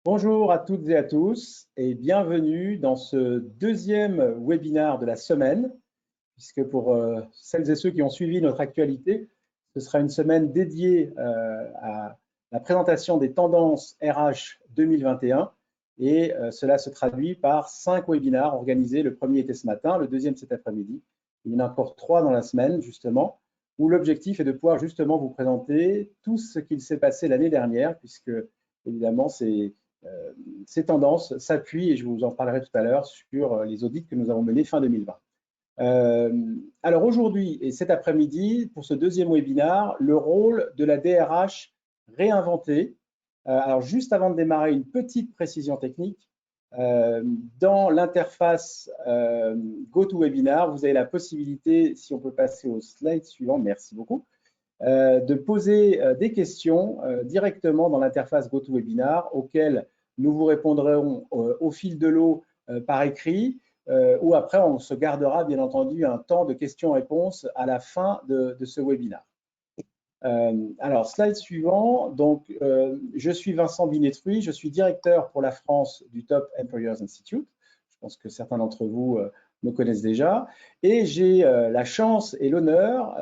Bonjour à toutes et à tous et bienvenue dans ce deuxième webinaire de la semaine, puisque pour celles et ceux qui ont suivi notre actualité, ce sera une semaine dédiée à la présentation des tendances RH 2021 et cela se traduit par 5 webinaires organisés. Le premier était ce matin, le deuxième cet après-midi. Il y en a encore 3 dans la semaine justement, où l'objectif est de pouvoir justement vous présenter tout ce qu'il s'est passé l'année dernière, puisque évidemment ces tendances s'appuient, et je vous en parlerai tout à l'heure, sur les audits que nous avons menés fin 2020. Alors aujourd'hui et cet après-midi, pour ce deuxième webinaire, le rôle de la DRH réinventée. Alors juste avant de démarrer, une petite précision technique. Dans l'interface GoToWebinar, vous avez la possibilité, si on peut passer au slide suivant, merci beaucoup, de poser des questions directement dans l'interface GoToWebinar auxquelles nous vous répondrons au fil de l'eau par écrit ou après on se gardera bien entendu un temps de questions-réponses à la fin de ce webinaire. Alors, slide suivant. Donc, je suis Vincent Binetruy, je suis directeur pour la France du Top Employers Institute. Je pense que certains d'entre vous me connaissent déjà. Et j'ai la chance et l'honneur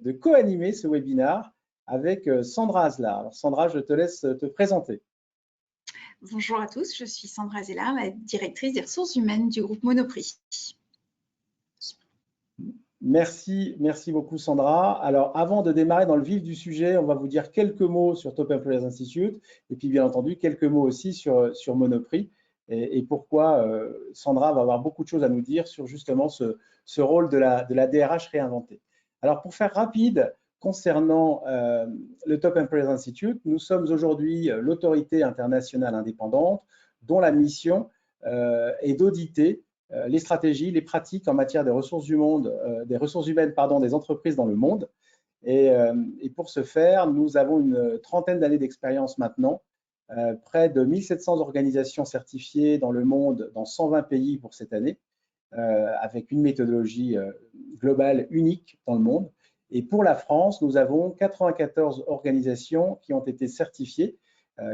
de co-animer ce webinaire avec Sandra Azlar. Alors, Sandra, je te laisse te présenter. Bonjour à tous, je suis Sandra Azlar, la directrice des ressources humaines du groupe Monoprix. Merci beaucoup Sandra. Alors avant de démarrer dans le vif du sujet, on va vous dire quelques mots sur Top Employers Institute et puis bien entendu quelques mots aussi sur Monoprix et pourquoi Sandra va avoir beaucoup de choses à nous dire sur justement ce rôle de la DRH réinventée. Alors pour faire rapide concernant le Top Employers Institute, nous sommes aujourd'hui l'autorité internationale indépendante dont la mission est d'auditer les stratégies, les pratiques en matière des ressources humaines, des entreprises dans le monde. Et pour ce faire, nous avons une trentaine d'années d'expérience maintenant, près de 1700 organisations certifiées dans le monde, dans 120 pays pour cette année, avec une méthodologie globale unique dans le monde. Et pour la France, nous avons 94 organisations qui ont été certifiées,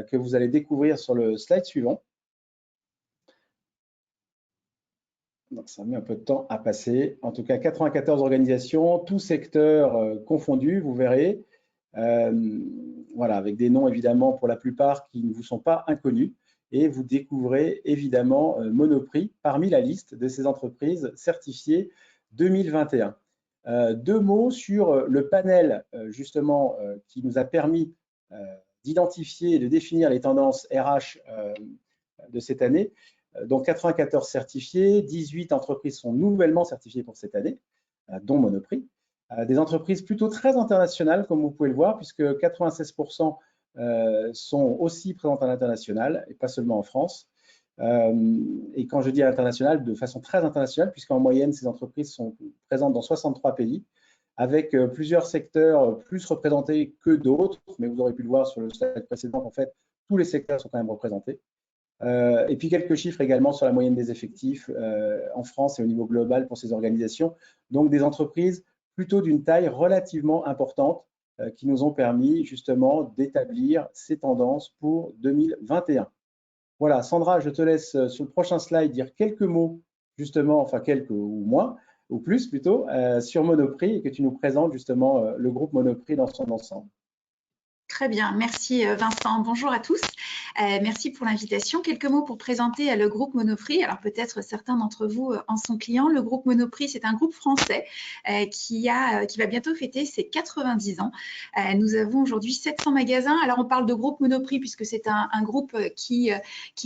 que vous allez découvrir sur le slide suivant. Donc, ça a mis un peu de temps à passer. En tout cas, 94 organisations, tous secteurs confondus, vous verrez. Voilà, avec des noms évidemment pour la plupart qui ne vous sont pas inconnus. Et vous découvrez évidemment Monoprix parmi la liste de ces entreprises certifiées 2021. 2 mots sur le panel justement qui nous a permis d'identifier et de définir les tendances RH de cette année. Donc 94 certifiés, 18 entreprises sont nouvellement certifiées pour cette année, dont Monoprix. Des entreprises plutôt très internationales, comme vous pouvez le voir, puisque 96% sont aussi présentes à l'international et pas seulement en France. Et quand je dis à l'international, de façon très internationale, puisqu'en moyenne, ces entreprises sont présentes dans 63 pays, avec plusieurs secteurs plus représentés que d'autres, mais vous aurez pu le voir sur le slide précédent, en fait, tous les secteurs sont quand même représentés. Et puis quelques chiffres également sur la moyenne des effectifs en France et au niveau global pour ces organisations. Donc des entreprises plutôt d'une taille relativement importante qui nous ont permis justement d'établir ces tendances pour 2021. Voilà, Sandra, je te laisse sur le prochain slide dire quelques mots justement, enfin quelques ou moins, ou plus plutôt, sur Monoprix et que tu nous présentes justement le groupe Monoprix dans son ensemble. Très bien, merci Vincent. Bonjour à tous. Merci pour l'invitation. Quelques mots pour présenter le groupe Monoprix. Alors peut-être certains d'entre vous en sont clients. Le groupe Monoprix, c'est un groupe français qui va bientôt fêter ses 90 ans. Nous avons aujourd'hui 700 magasins. Alors on parle de groupe Monoprix puisque c'est un groupe qui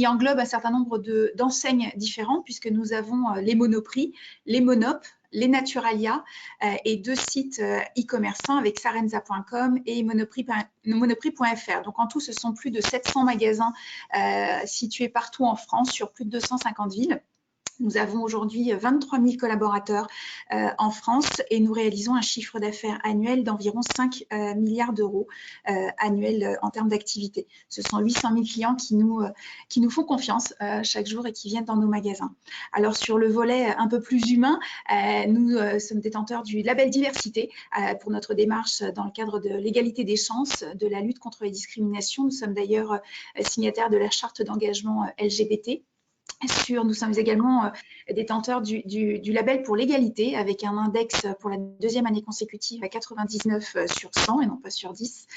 englobe un certain nombre d'enseignes différentes puisque nous avons les Monoprix, les Monop, les Naturalia et 2 sites e-commerçants avec sarenza.com et monoprix.fr. Donc en tout, ce sont plus de 700 magasins situés partout en France sur plus de 250 villes. Nous avons aujourd'hui 23 000 collaborateurs en France et nous réalisons un chiffre d'affaires annuel d'environ 5 milliards d'euros annuels en termes d'activité. Ce sont 800 000 clients qui nous font confiance chaque jour et qui viennent dans nos magasins. Alors sur le volet un peu plus humain, nous sommes détenteurs du label diversité pour notre démarche dans le cadre de l'égalité des chances, de la lutte contre les discriminations. Nous sommes d'ailleurs signataires de la charte d'engagement LGBT. Nous sommes également détenteurs du label pour l'égalité avec un index pour la deuxième année consécutive à 99 sur 100 et non pas sur 10.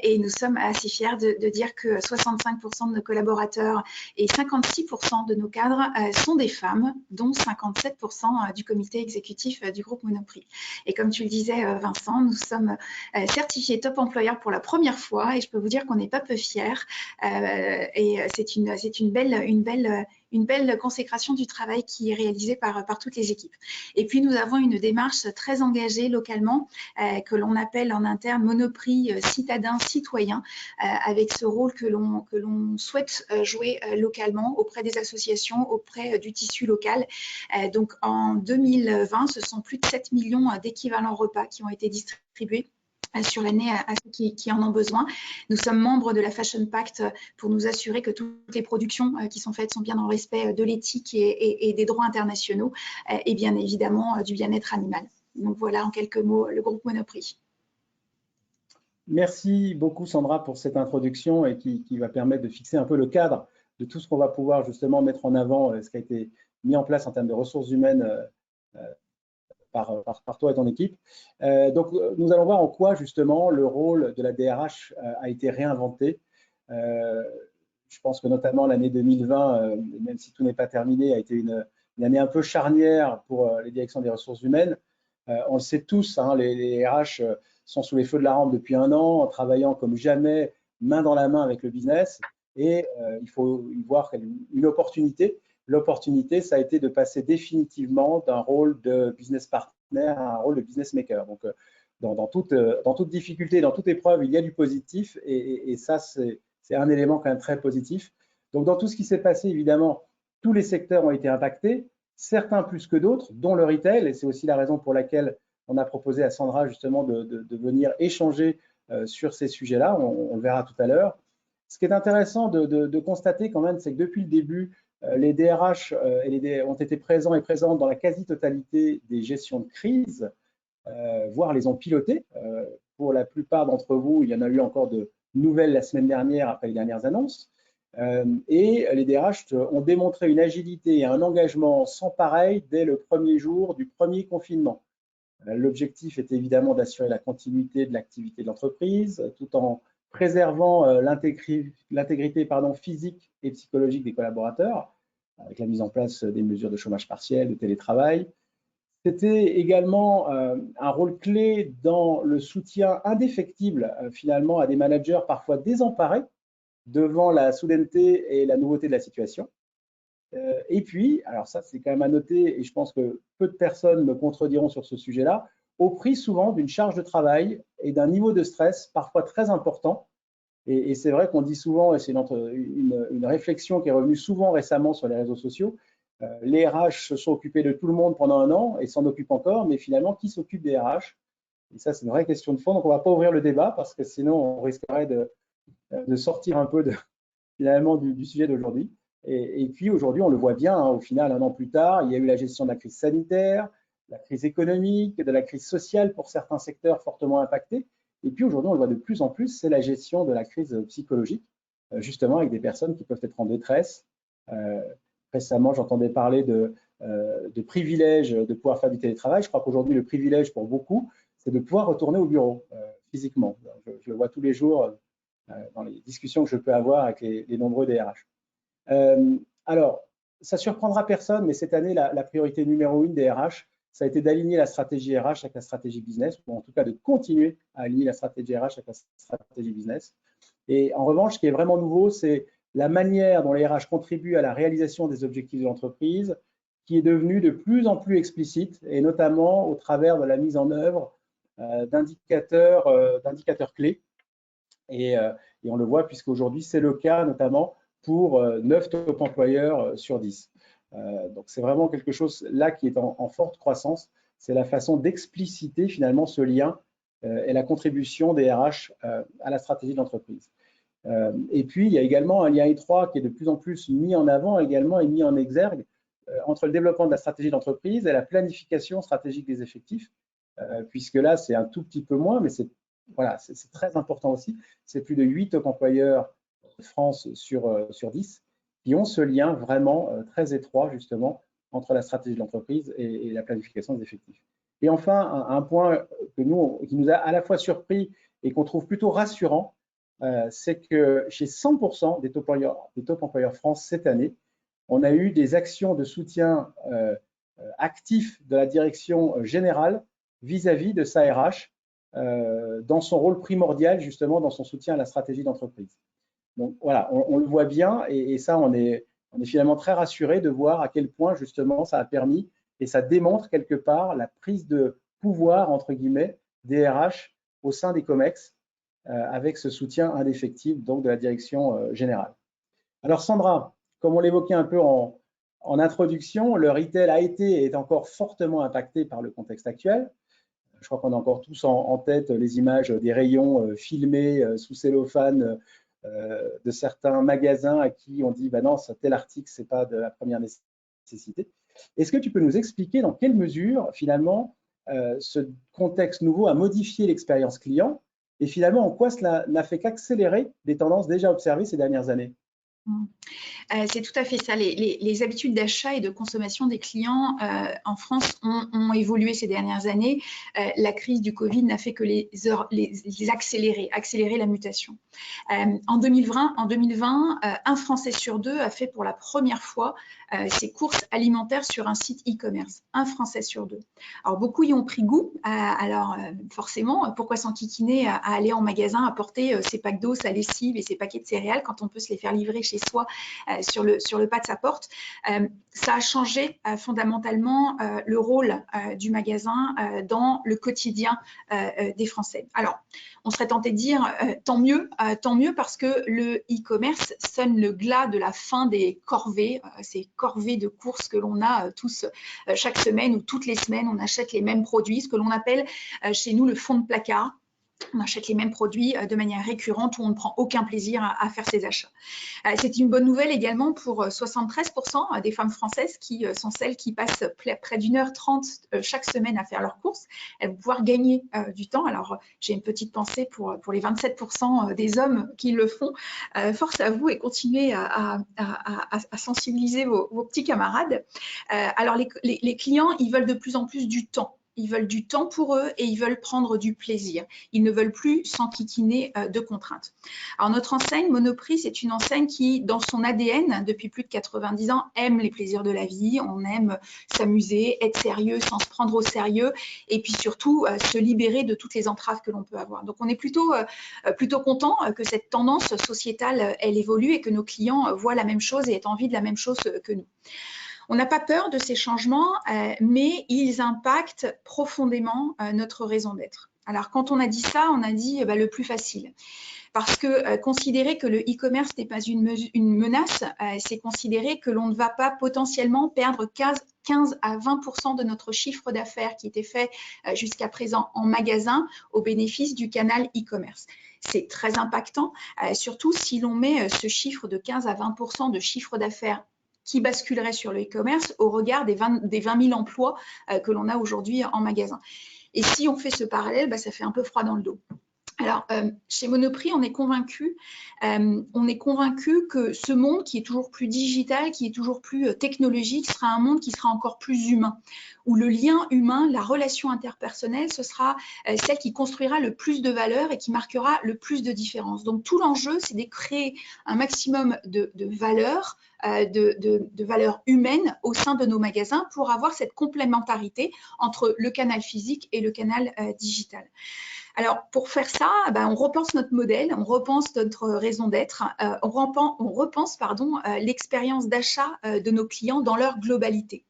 Et nous sommes assez fiers de dire que 65% de nos collaborateurs et 56% de nos cadres sont des femmes, dont 57% du comité exécutif du groupe Monoprix. Et comme tu le disais, Vincent, nous sommes certifiés top employeur pour la première fois et je peux vous dire qu'on n'est pas peu fiers. Et c'est une belle consécration du travail qui est réalisé par toutes les équipes. Et puis, nous avons une démarche très engagée localement que l'on appelle en interne Monoprix citadin-citoyen, avec ce rôle que l'on souhaite jouer localement auprès des associations, auprès du tissu local. Donc, en 2020, ce sont plus de 7 millions d'équivalents repas qui ont été distribués sur l'année à ceux qui en ont besoin. Nous sommes membres de la Fashion Pact pour nous assurer que toutes les productions qui sont faites sont bien dans le respect de l'éthique et des droits internationaux et bien évidemment du bien-être animal. Donc voilà en quelques mots le groupe Monoprix. Merci beaucoup Sandra pour cette introduction et qui va permettre de fixer un peu le cadre de tout ce qu'on va pouvoir justement mettre en avant, ce qui a été mis en place en termes de ressources humaines par toi et ton équipe. Donc, nous allons voir en quoi, justement, le rôle de la DRH a été réinventé. Je pense que notamment l'année 2020, même si tout n'est pas terminé, a été une année un peu charnière pour les directions des ressources humaines. On le sait tous, hein, les RH sont sous les feux de la rampe depuis un an, en travaillant comme jamais, main dans la main avec le business. Et il faut y voir une opportunité. L'opportunité, ça a été de passer définitivement d'un rôle de business partner à un rôle de business maker. Donc, dans toute difficulté, dans toute épreuve, il y a du positif et ça, c'est un élément quand même très positif. Donc, dans tout ce qui s'est passé, évidemment, tous les secteurs ont été impactés, certains plus que d'autres, dont le retail, et c'est aussi la raison pour laquelle on a proposé à Sandra justement de venir échanger sur ces sujets-là, on le verra tout à l'heure. Ce qui est intéressant de constater quand même, c'est que depuis le début, les DRH ont été présents et présentes dans la quasi-totalité des gestions de crise, voire les ont pilotées. Pour la plupart d'entre vous, il y en a eu encore de nouvelles la semaine dernière après les dernières annonces. Et les DRH ont démontré une agilité et un engagement sans pareil dès le premier jour du premier confinement. L'objectif est évidemment d'assurer la continuité de l'activité de l'entreprise tout en préservant l'intégrité physique et psychologique des collaborateurs, avec la mise en place des mesures de chômage partiel, de télétravail. C'était également un rôle clé dans le soutien indéfectible finalement à des managers parfois désemparés devant la soudaineté et la nouveauté de la situation. Et puis, alors ça c'est quand même à noter et je pense que peu de personnes me contrediront sur ce sujet-là, au prix souvent d'une charge de travail et d'un niveau de stress parfois très important. Et c'est vrai qu'on dit souvent, et c'est une réflexion qui est revenue souvent récemment sur les réseaux sociaux, les RH se sont occupés de tout le monde pendant un an et s'en occupent encore, mais finalement, qui s'occupe des RH? Et ça, c'est une vraie question de fond. Donc, on ne va pas ouvrir le débat parce que sinon, on risquerait de sortir un peu finalement du sujet d'aujourd'hui. Et puis, aujourd'hui, on le voit bien, hein, au final, un an plus tard, il y a eu la gestion de la crise sanitaire, la crise économique, de la crise sociale pour certains secteurs fortement impactés. Et puis aujourd'hui, on le voit de plus en plus, c'est la gestion de la crise psychologique, justement avec des personnes qui peuvent être en détresse. Récemment, j'entendais parler de privilèges de pouvoir faire du télétravail. Je crois qu'aujourd'hui, le privilège pour beaucoup, c'est de pouvoir retourner au bureau physiquement. Je le vois tous les jours dans les discussions que je peux avoir avec les nombreux DRH. Alors, ça ne surprendra personne, mais cette année, la priorité numéro 1 des RH, ça a été d'aligner la stratégie RH avec la stratégie business, ou en tout cas de continuer à aligner la stratégie RH avec la stratégie business. Et en revanche, ce qui est vraiment nouveau, c'est la manière dont les RH contribuent à la réalisation des objectifs de l'entreprise, qui est devenue de plus en plus explicite, et notamment au travers de la mise en œuvre d'indicateurs clés. Et on le voit puisqu'aujourd'hui, c'est le cas notamment pour 9 top employeurs sur 10. Donc, c'est vraiment quelque chose là qui est en forte croissance. C'est la façon d'expliciter finalement ce lien et la contribution des RH à la stratégie de l'entreprise. Et puis, il y a également un lien étroit qui est de plus en plus mis en avant également et mis en exergue entre le développement de la stratégie d'entreprise et la planification stratégique des effectifs, puisque là, c'est un tout petit peu moins, mais c'est très important aussi. C'est plus de 8 top employeurs de France sur 10 qui ont ce lien vraiment très étroit, justement, entre la stratégie de l'entreprise et la planification des effectifs. Et enfin, un point qui nous a à la fois surpris et qu'on trouve plutôt rassurant, c'est que chez 100% des top employeurs France cette année, on a eu des actions de soutien actifs de la direction générale vis-à-vis de sa RH dans son rôle primordial, justement, dans son soutien à la stratégie d'entreprise. Donc voilà, on le voit bien et ça, on est finalement très rassuré de voir à quel point, justement, ça a permis et ça démontre quelque part la prise de pouvoir, entre guillemets, des RH au sein des COMEX avec ce soutien indéfectible donc de la direction générale. Alors Sandra, comme on l'évoquait un peu en introduction, le retail a été et est encore fortement impacté par le contexte actuel. Je crois qu'on a encore tous en tête les images des rayons filmés sous cellophane de certains magasins à qui on dit bah non, tel article, ce n'est pas de la première nécessité. Est-ce que tu peux nous expliquer dans quelle mesure, finalement, ce contexte nouveau a modifié l'expérience client et finalement, en quoi cela n'a fait qu'accélérer des tendances déjà observées ces dernières années? C'est tout à fait ça. Les habitudes d'achat et de consommation des clients en France ont évolué ces dernières années. La crise du Covid n'a fait que les accélérer la mutation. En 2020, un Français sur deux a fait pour la première fois ses courses alimentaires sur un site e-commerce. Un Français sur deux. Alors, beaucoup y ont pris goût. Alors, forcément, pourquoi s'enquiquiner à aller en magasin, apporter ses packs d'eau, sa lessive et ses paquets de céréales quand on peut se les faire livrer chez soi sur le pas de sa porte. Ça a changé fondamentalement le rôle du magasin dans le quotidien des Français. Alors, on serait tenté de dire tant mieux parce que le e-commerce sonne le glas de la fin des corvées, ces corvées de courses que l'on a tous chaque semaine ou toutes les semaines, on achète les mêmes produits, ce que l'on appelle chez nous le fond de placard. On achète les mêmes produits de manière récurrente où on ne prend aucun plaisir à faire ses achats. C'est une bonne nouvelle également pour 73% des femmes françaises qui sont celles qui passent près d'1h30 chaque semaine à faire leurs courses. Elles vont pouvoir gagner du temps. Alors, j'ai une petite pensée pour les 27% des hommes qui le font. Force à vous et continuez à sensibiliser vos petits camarades. Alors, les clients, ils veulent de plus en plus du temps. Ils veulent du temps pour eux et ils veulent prendre du plaisir. Ils ne veulent plus s'enquiquiner de contraintes. Alors, notre enseigne Monoprix, c'est une enseigne qui, dans son ADN, depuis plus de 90 ans, aime les plaisirs de la vie. On aime s'amuser, être sérieux sans se prendre au sérieux et puis surtout se libérer de toutes les entraves que l'on peut avoir. Donc, on est plutôt content que cette tendance sociétale, elle évolue et que nos clients voient la même chose et aient envie de la même chose que nous. On n'a pas peur de ces changements, mais ils impactent profondément notre raison d'être. Alors, quand on a dit ça, on a dit le plus facile. Parce que considérer que le e-commerce n'est pas une menace, c'est considérer que l'on ne va pas potentiellement perdre 15 à 20% de notre chiffre d'affaires qui était fait jusqu'à présent en magasin au bénéfice du canal e-commerce. C'est très impactant, surtout si l'on met ce chiffre de 15 à 20% de chiffre d'affaires qui basculerait sur le e-commerce au regard des 20 000 emplois que l'on a aujourd'hui en magasin. Et si on fait ce parallèle, ça fait un peu froid dans le dos. Alors, chez Monoprix, on est convaincu que ce monde qui est toujours plus digital, qui est toujours plus technologique, sera un monde qui sera encore plus humain, où le lien humain, la relation interpersonnelle, ce sera celle qui construira le plus de valeur et qui marquera le plus de différence. Donc, tout l'enjeu, c'est de créer un maximum de valeur, de valeur humaine au sein de nos magasins pour avoir cette complémentarité entre le canal physique et le canal digital. Alors, pour faire ça, on repense notre modèle, on repense notre raison d'être, on repense l'expérience d'achat de nos clients dans leur globalité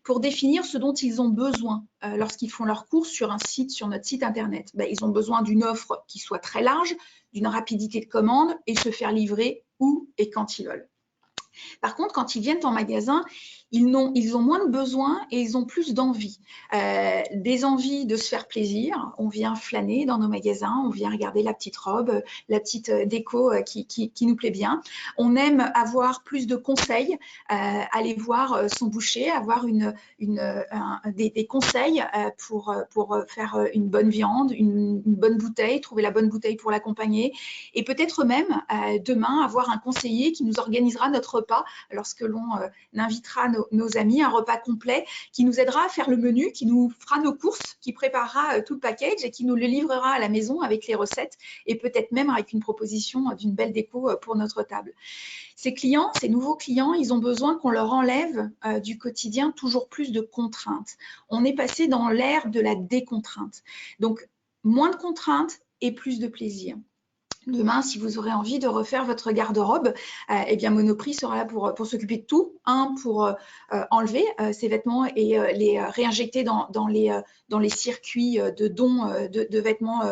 pour définir ce dont ils ont besoin lorsqu'ils font leurs courses sur notre site internet. Ils ont besoin d'une offre qui soit très large, d'une rapidité de commande et se faire livrer où et quand ils veulent. Par contre, quand ils viennent en magasin, ils ont moins de besoins et ils ont plus d'envie. Des envies de se faire plaisir. On vient flâner dans nos magasins, on vient regarder la petite robe, la petite déco qui nous plaît bien. On aime avoir plus de conseils, aller voir son boucher, avoir des conseils pour faire une bonne viande, une bonne bouteille, trouver la bonne bouteille pour l'accompagner et peut-être même demain avoir un conseiller qui nous organisera notre repas lorsque l'on invitera nos amis, un repas complet qui nous aidera à faire le menu, qui nous fera nos courses, qui préparera tout le package et qui nous le livrera à la maison avec les recettes et peut-être même avec une proposition d'une belle déco pour notre table. Ces clients, ces nouveaux clients, ils ont besoin qu'on leur enlève du quotidien toujours plus de contraintes. On est passé dans l'ère de la décontrainte. Donc, moins de contraintes et plus de plaisir. Demain, si vous aurez envie de refaire votre garde-robe, eh bien Monoprix sera là pour s'occuper de tout. Pour enlever ces vêtements et les réinjecter dans les circuits de dons de vêtements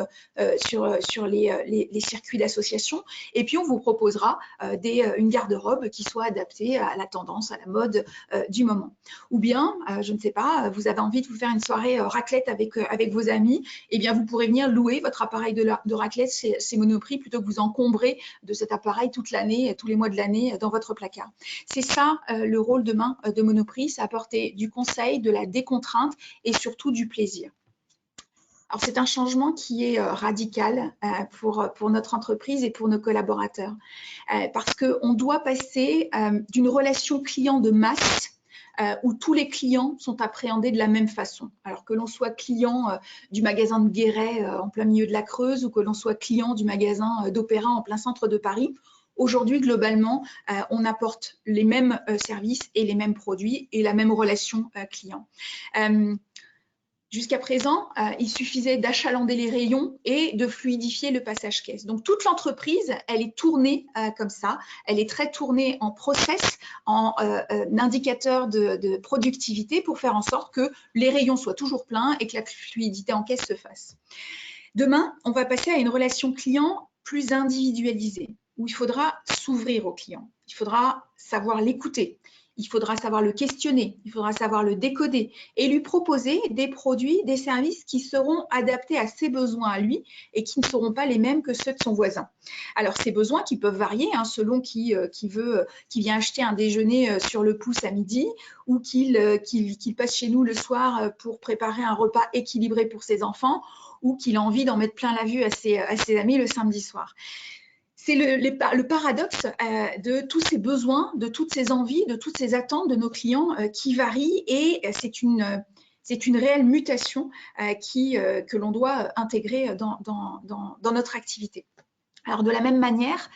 sur les circuits d'association. Et puis, on vous proposera une garde-robe qui soit adaptée à la tendance, à la mode du moment. Ou bien, je ne sais pas, vous avez envie de vous faire une soirée raclette avec vos amis, eh bien, vous pourrez venir louer votre appareil de raclette chez Monoprix plutôt que vous encombrer de cet appareil toute l'année, tous les mois de l'année dans votre placard. C'est ça le rôle demain de Monoprix, c'est apporter du conseil, de la décontrainte et surtout du plaisir. Alors, c'est un changement qui est radical pour notre entreprise et pour nos collaborateurs parce qu'on doit passer d'une relation client de masse où tous les clients sont appréhendés de la même façon. Alors que l'on soit client du magasin de Guéret en plein milieu de la Creuse ou que l'on soit client du magasin d'Opéra en plein centre de Paris, aujourd'hui, globalement, on apporte les mêmes services et les mêmes produits et la même relation client. Jusqu'à présent, il suffisait d'achalander les rayons et de fluidifier le passage caisse. Donc, toute l'entreprise, elle est tournée comme ça. Elle est très tournée en process, en indicateur de productivité pour faire en sorte que les rayons soient toujours pleins et que la fluidité en caisse se fasse. Demain, on va passer à une relation client plus individualisée, où il faudra s'ouvrir au client. Il faudra savoir l'écouter. Il faudra savoir le questionner, il faudra savoir le décoder et lui proposer des produits, des services qui seront adaptés à ses besoins à lui et qui ne seront pas les mêmes que ceux de son voisin. Alors, ces besoins qui peuvent varier selon qui vient acheter un déjeuner sur le pouce à midi ou qu'il passe chez nous le soir pour préparer un repas équilibré pour ses enfants ou qu'il a envie d'en mettre plein la vue à ses amis le samedi soir. C'est le paradoxe de tous ces besoins, de toutes ces envies, de toutes ces attentes de nos clients qui varient et c'est une réelle mutation que l'on doit intégrer dans notre activité. Alors, de la même manière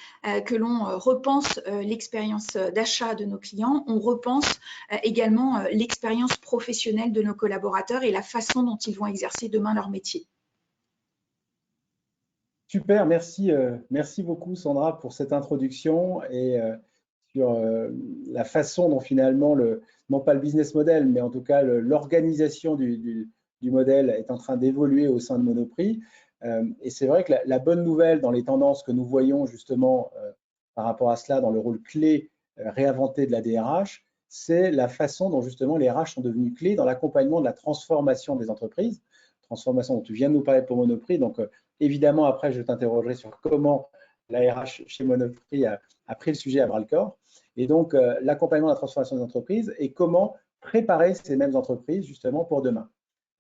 que l'on repense l'expérience d'achat de nos clients, on repense également l'expérience professionnelle de nos collaborateurs et la façon dont ils vont exercer demain leur métier. Super, merci beaucoup Sandra pour cette introduction et sur la façon dont finalement, non pas le business model, mais en tout cas l'organisation du modèle est en train d'évoluer au sein de Monoprix. Et c'est vrai que la bonne nouvelle dans les tendances que nous voyons justement par rapport à cela dans le rôle clé réinventé de la DRH, c'est la façon dont justement les RH sont devenus clés dans l'accompagnement de la transformation des entreprises, transformation dont tu viens de nous parler pour Monoprix. Donc, évidemment, après, je t'interrogerai sur comment la RH chez Monoprix a pris le sujet à bras-le-corps. Et donc, l'accompagnement de la transformation des entreprises et comment préparer ces mêmes entreprises justement pour demain.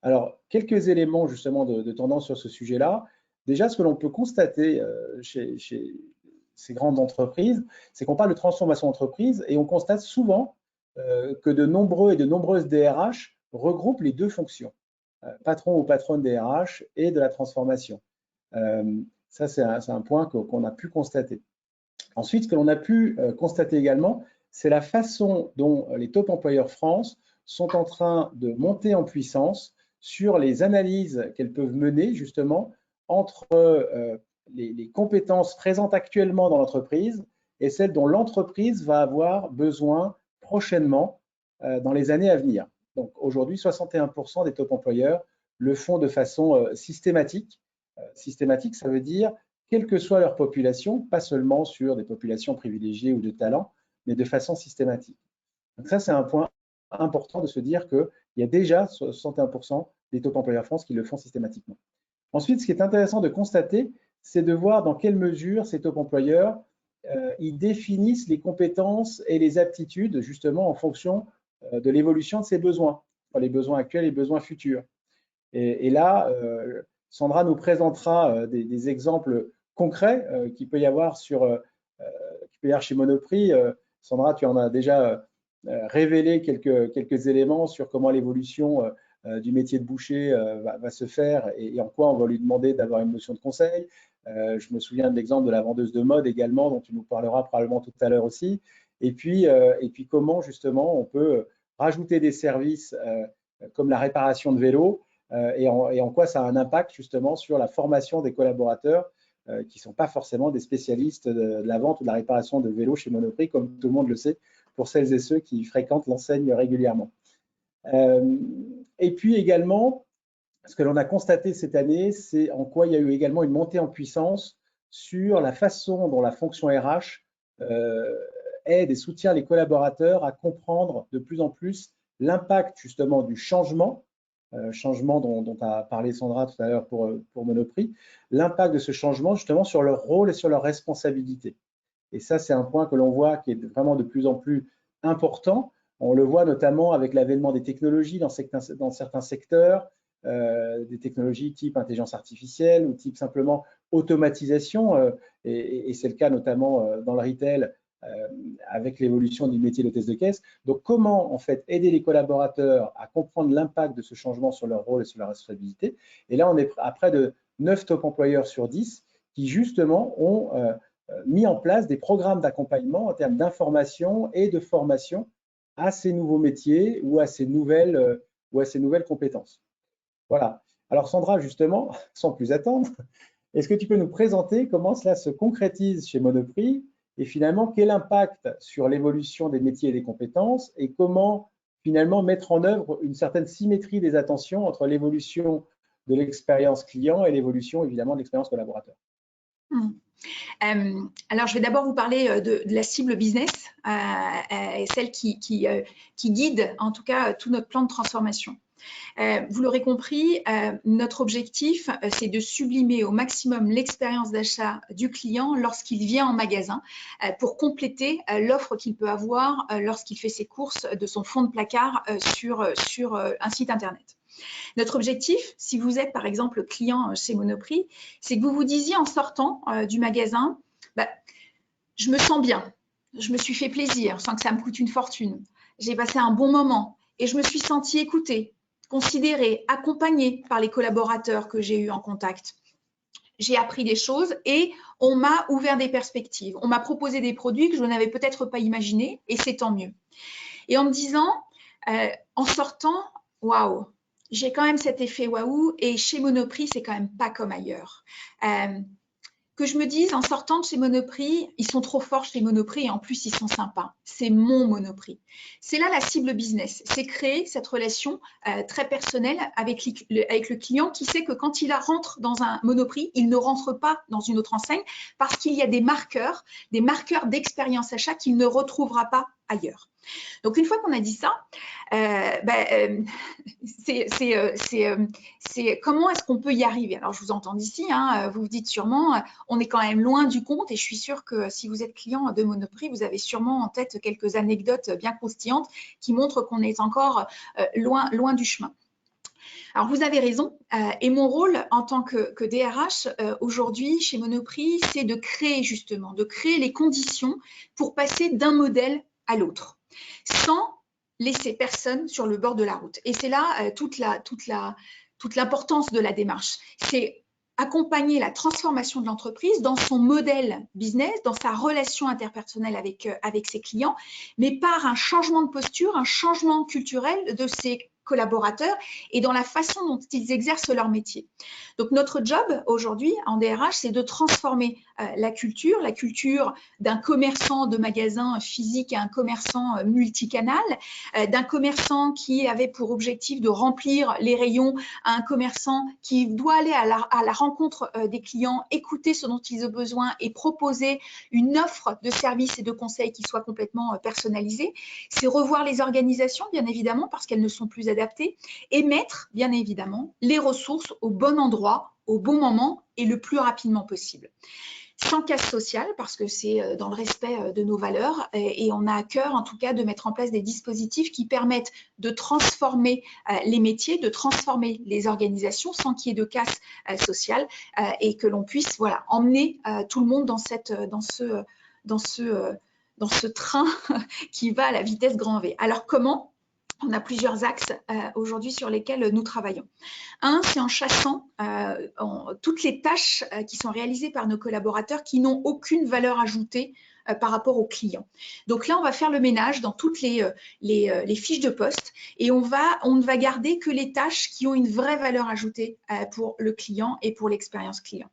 Alors, quelques éléments justement de tendance sur ce sujet-là. Déjà, ce que l'on peut constater chez ces grandes entreprises, c'est qu'on parle de transformation d'entreprise et on constate souvent que de nombreux et de nombreuses DRH regroupent les deux fonctions, patron ou patronne DRH et de la transformation. Ça, c'est un point qu'on a pu constater. Ensuite, ce que l'on a pu constater également, c'est la façon dont les top employeurs France sont en train de monter en puissance sur les analyses qu'elles peuvent mener justement entre les compétences présentes actuellement dans l'entreprise et celles dont l'entreprise va avoir besoin prochainement dans les années à venir. Donc aujourd'hui, 61% des top employeurs le font de façon systématique. Systématique, ça veut dire quelle que soit leur population, pas seulement sur des populations privilégiées ou de talent, mais de façon systématique. Donc ça, c'est un point important de se dire qu'il y a déjà 61% des top employeurs France qui le font systématiquement. Ensuite, ce qui est intéressant de constater, c'est de voir dans quelle mesure ces top employeurs ils définissent les compétences et les aptitudes justement en fonction de l'évolution de ses besoins, les besoins actuels et les besoins futurs. Et là, Sandra nous présentera des exemples concrets qu'il peut y avoir chez Monoprix. Sandra, tu en as déjà révélé quelques éléments sur comment l'évolution du métier de boucher va se faire et en quoi on va lui demander d'avoir une notion de conseil. Je me souviens de l'exemple de la vendeuse de mode également, dont tu nous parleras probablement tout à l'heure aussi. Et puis comment justement on peut rajouter des services comme la réparation de vélos et en quoi ça a un impact justement sur la formation des collaborateurs qui ne sont pas forcément des spécialistes de la vente ou de la réparation de vélos chez Monoprix, comme tout le monde le sait, pour celles et ceux qui fréquentent l'enseigne régulièrement. Et puis également, ce que l'on a constaté cette année, c'est en quoi il y a eu également une montée en puissance sur la façon dont la fonction RH aide et soutient les collaborateurs à comprendre de plus en plus l'impact justement du changement dont a parlé Sandra tout à l'heure pour Monoprix, l'impact de ce changement justement sur leur rôle et sur leurs responsabilités. Et ça, c'est un point que l'on voit qui est vraiment de plus en plus important. On le voit notamment avec l'avènement des technologies dans certains secteurs, des technologies type intelligence artificielle ou type simplement automatisation, et c'est le cas notamment dans le retail avec l'évolution du métier d'hôtesse de caisse. Donc, comment en fait aider les collaborateurs à comprendre l'impact de ce changement sur leur rôle et sur leur responsabilité. Et là, on est à près de 9 top employeurs sur 10 qui justement ont mis en place des programmes d'accompagnement en termes d'information et de formation à ces nouveaux métiers ou à ces nouvelles compétences. Voilà. Alors Sandra, justement, sans plus attendre, est-ce que tu peux nous présenter comment cela se concrétise chez Monoprix et finalement quel impact sur l'évolution des métiers et des compétences et comment finalement mettre en œuvre une certaine symétrie des attentions entre l'évolution de l'expérience client et l'évolution évidemment de l'expérience collaborateur. Alors, je vais d'abord vous parler de la cible business, celle qui guide en tout cas tout notre plan de transformation. Vous l'aurez compris, notre objectif, c'est de sublimer au maximum l'expérience d'achat du client lorsqu'il vient en magasin pour compléter l'offre qu'il peut avoir lorsqu'il fait ses courses de son fond de placard sur un site internet. Notre objectif, si vous êtes par exemple client chez Monoprix, c'est que vous vous disiez en sortant du magasin, je me sens bien, je me suis fait plaisir sans que ça me coûte une fortune, j'ai passé un bon moment et je me suis sentie écoutée, considérée, accompagnée par les collaborateurs que j'ai eu en contact. J'ai appris des choses et on m'a ouvert des perspectives. On m'a proposé des produits que je n'avais peut-être pas imaginés et c'est tant mieux. Et en me disant, en sortant, waouh, j'ai quand même cet effet waouh et chez Monoprix, c'est quand même pas comme ailleurs. Que je me dise en sortant de chez Monoprix, ils sont trop forts chez Monoprix et en plus ils sont sympas. C'est mon Monoprix. C'est là la cible business. C'est créer cette relation très personnelle avec le client qui sait que quand il rentre dans un Monoprix, il ne rentre pas dans une autre enseigne parce qu'il y a des marqueurs d'expérience achat qu'il ne retrouvera pas ailleurs. Donc, une fois qu'on a dit ça, c'est comment est-ce qu'on peut y arriver? Alors, je vous entends d'ici, vous vous dites sûrement, on est quand même loin du compte et je suis sûre que si vous êtes client de Monoprix, vous avez sûrement en tête quelques anecdotes bien croustillantes qui montrent qu'on est encore loin du chemin. Alors, vous avez raison. Et mon rôle en tant que DRH aujourd'hui chez Monoprix, c'est de créer les conditions pour passer d'un modèle à l'autre, sans laisser personne sur le bord de la route. Et c'est là toute l'importance de la démarche. C'est accompagner la transformation de l'entreprise dans son modèle business, dans sa relation interpersonnelle avec ses clients, mais par un changement de posture, un changement culturel de ses collaborateurs et dans la façon dont ils exercent leur métier. Donc notre job aujourd'hui en DRH, c'est de transformer la culture d'un commerçant de magasin physique à un commerçant multicanal, d'un commerçant qui avait pour objectif de remplir les rayons à un commerçant qui doit aller à la rencontre des clients, écouter ce dont ils ont besoin et proposer une offre de services et de conseils qui soit complètement personnalisée. C'est revoir les organisations, bien évidemment, parce qu'elles ne sont plus adaptées, et mettre, bien évidemment, les ressources au bon endroit, au bon moment et le plus rapidement possible. Sans casse sociale, parce que c'est dans le respect de nos valeurs, et on a à cœur, en tout cas, de mettre en place des dispositifs qui permettent de transformer les métiers, de transformer les organisations sans qu'il y ait de casse sociale, et que l'on puisse emmener tout le monde dans ce train qui va à la vitesse grand V. Alors comment ? On a plusieurs axes aujourd'hui sur lesquels nous travaillons. Un, c'est en chassant toutes les tâches qui sont réalisées par nos collaborateurs qui n'ont aucune valeur ajoutée par rapport aux clients. Donc là, on va faire le ménage dans toutes les fiches de poste et on ne va garder que les tâches qui ont une vraie valeur ajoutée pour le client et pour l'expérience client.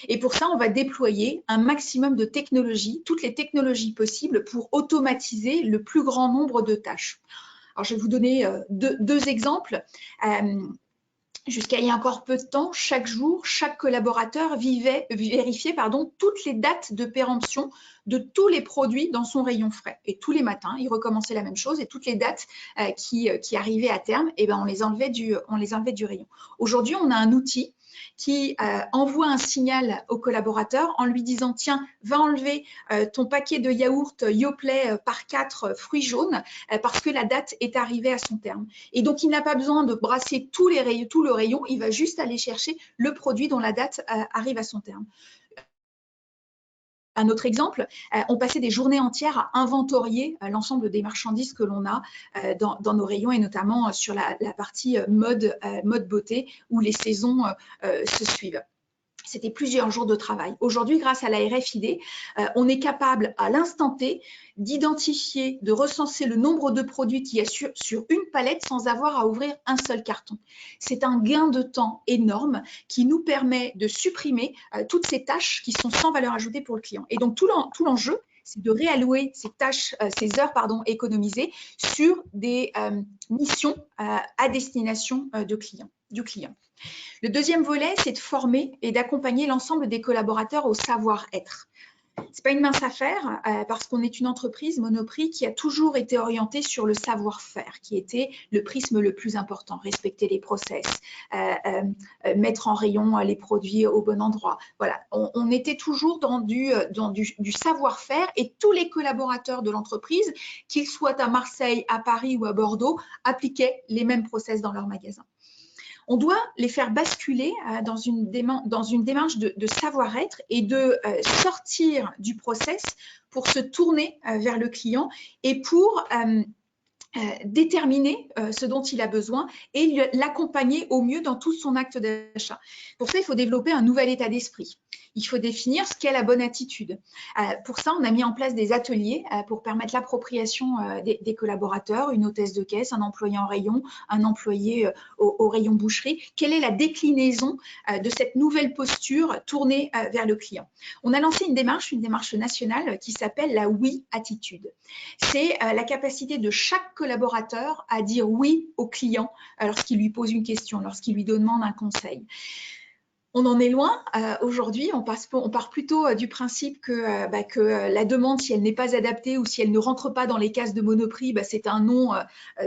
Et pour ça, on va déployer un maximum de technologies, toutes les technologies possibles pour automatiser le plus grand nombre de tâches. Alors, je vais vous donner deux exemples. Jusqu'à il y a encore peu de temps, chaque jour, chaque collaborateur vérifiait toutes les dates de péremption de tous les produits dans son rayon frais. Et tous les matins, il recommençait la même chose et toutes les dates qui arrivaient à terme, on les enlevait du rayon. Aujourd'hui, on a un outil qui envoie un signal au collaborateur en lui disant « Tiens, va enlever ton paquet de yaourt Yoplait par 4 fruits jaunes parce que la date est arrivée à son terme. » Et donc, il n'a pas besoin de brasser tout le rayon, il va juste aller chercher le produit dont la date arrive à son terme. Un autre exemple, on passait des journées entières à inventorier l'ensemble des marchandises que l'on a dans nos rayons et notamment sur la partie mode beauté où les saisons se suivent. C'était plusieurs jours de travail. Aujourd'hui, grâce à la RFID, on est capable à l'instant T d'identifier, de recenser le nombre de produits qu'il y a sur une palette sans avoir à ouvrir un seul carton. C'est un gain de temps énorme qui nous permet de supprimer toutes ces tâches qui sont sans valeur ajoutée pour le client. Et donc, tout l'enjeu, c'est de réallouer ces heures économisées sur des missions à destination du client. Le deuxième volet, c'est de former et d'accompagner l'ensemble des collaborateurs au savoir-être. Ce n'est pas une mince affaire parce qu'on est une entreprise Monoprix qui a toujours été orientée sur le savoir-faire, qui était le prisme le plus important, respecter les process, mettre en rayon les produits au bon endroit. Voilà, on était toujours dans du savoir-faire et tous les collaborateurs de l'entreprise, qu'ils soient à Marseille, à Paris ou à Bordeaux, appliquaient les mêmes process dans leur magasin. On doit les faire basculer dans une démarche de savoir-être et de sortir du process pour se tourner vers le client et pour déterminer ce dont il a besoin et l'accompagner au mieux dans tout son acte d'achat. Pour ça, il faut développer un nouvel état d'esprit. Il faut définir ce qu'est la bonne attitude. Pour ça, on a mis en place des ateliers pour permettre l'appropriation des collaborateurs, une hôtesse de caisse, un employé en rayon, un employé au rayon boucherie. Quelle est la déclinaison de cette nouvelle posture tournée vers le client? On a lancé une démarche nationale qui s'appelle la oui attitude. C'est la capacité de chaque collaborateur à dire oui au client lorsqu'il lui pose une question, lorsqu'il lui demande un conseil. On en est loin. Aujourd'hui, on part plutôt du principe que la demande, si elle n'est pas adaptée ou si elle ne rentre pas dans les cases de Monoprix, c'est un non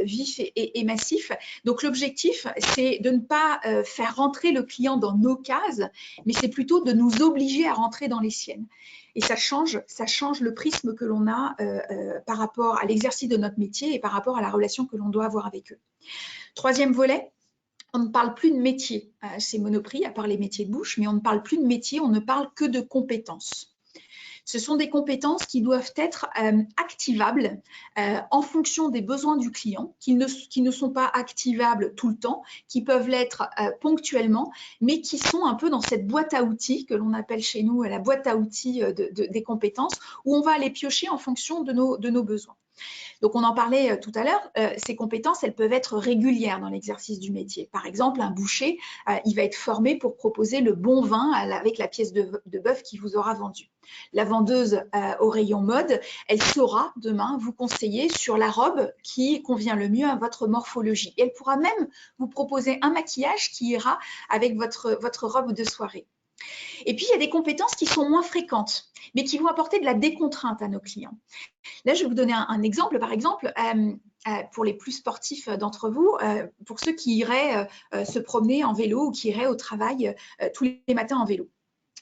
vif et massif. Donc, l'objectif, c'est de ne pas faire rentrer le client dans nos cases, mais c'est plutôt de nous obliger à rentrer dans les siennes. Et ça change le prisme que l'on a par rapport à l'exercice de notre métier et par rapport à la relation que l'on doit avoir avec eux. Troisième volet, on ne parle plus de métier chez Monoprix, à part les métiers de bouche, mais on ne parle plus de métier, on ne parle que de compétences. Ce sont des compétences qui doivent être activables en fonction des besoins du client, qui ne sont pas activables tout le temps, qui peuvent l'être ponctuellement, mais qui sont un peu dans cette boîte à outils que l'on appelle chez nous la boîte à outils des compétences, où on va aller piocher en fonction de nos besoins. Donc, on en parlait tout à l'heure, ces compétences, elles peuvent être régulières dans l'exercice du métier. Par exemple, un boucher, il va être formé pour proposer le bon vin avec la pièce de bœuf qu'il vous aura vendue. La vendeuse au rayon mode, elle saura demain vous conseiller sur la robe qui convient le mieux à votre morphologie. Et elle pourra même vous proposer un maquillage qui ira avec votre robe de soirée. Et puis, il y a des compétences qui sont moins fréquentes, mais qui vont apporter de la décontrainte à nos clients. Là, je vais vous donner un exemple. Par exemple, pour les plus sportifs d'entre vous, pour ceux qui iraient se promener en vélo ou qui iraient au travail tous les matins en vélo.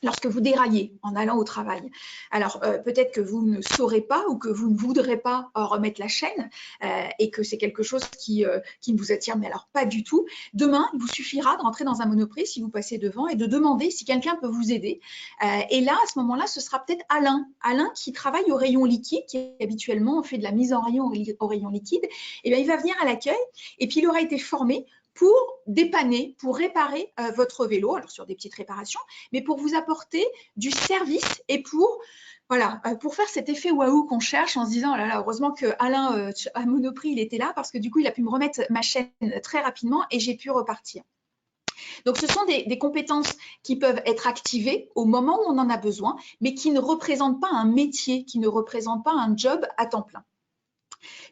Lorsque vous déraillez en allant au travail, alors peut-être que vous ne saurez pas ou que vous ne voudrez pas remettre la chaîne et que c'est quelque chose qui ne vous attire, mais alors pas du tout. Demain, il vous suffira de rentrer dans un Monoprix si vous passez devant et de demander si quelqu'un peut vous aider. Et là, à ce moment-là, ce sera peut-être Alain qui travaille au rayon liquide, qui habituellement fait de la mise en rayon au rayon liquide. Et bien, il va venir à l'accueil et puis il aura été formé pour dépanner, pour réparer votre vélo, alors sur des petites réparations, mais pour vous apporter du service et pour faire cet effet waouh qu'on cherche en se disant, oh là là, heureusement que Alain à Monoprix, il était là parce que du coup, il a pu me remettre ma chaîne très rapidement et j'ai pu repartir. Donc, ce sont des compétences qui peuvent être activées au moment où on en a besoin, mais qui ne représentent pas un métier, qui ne représentent pas un job à temps plein.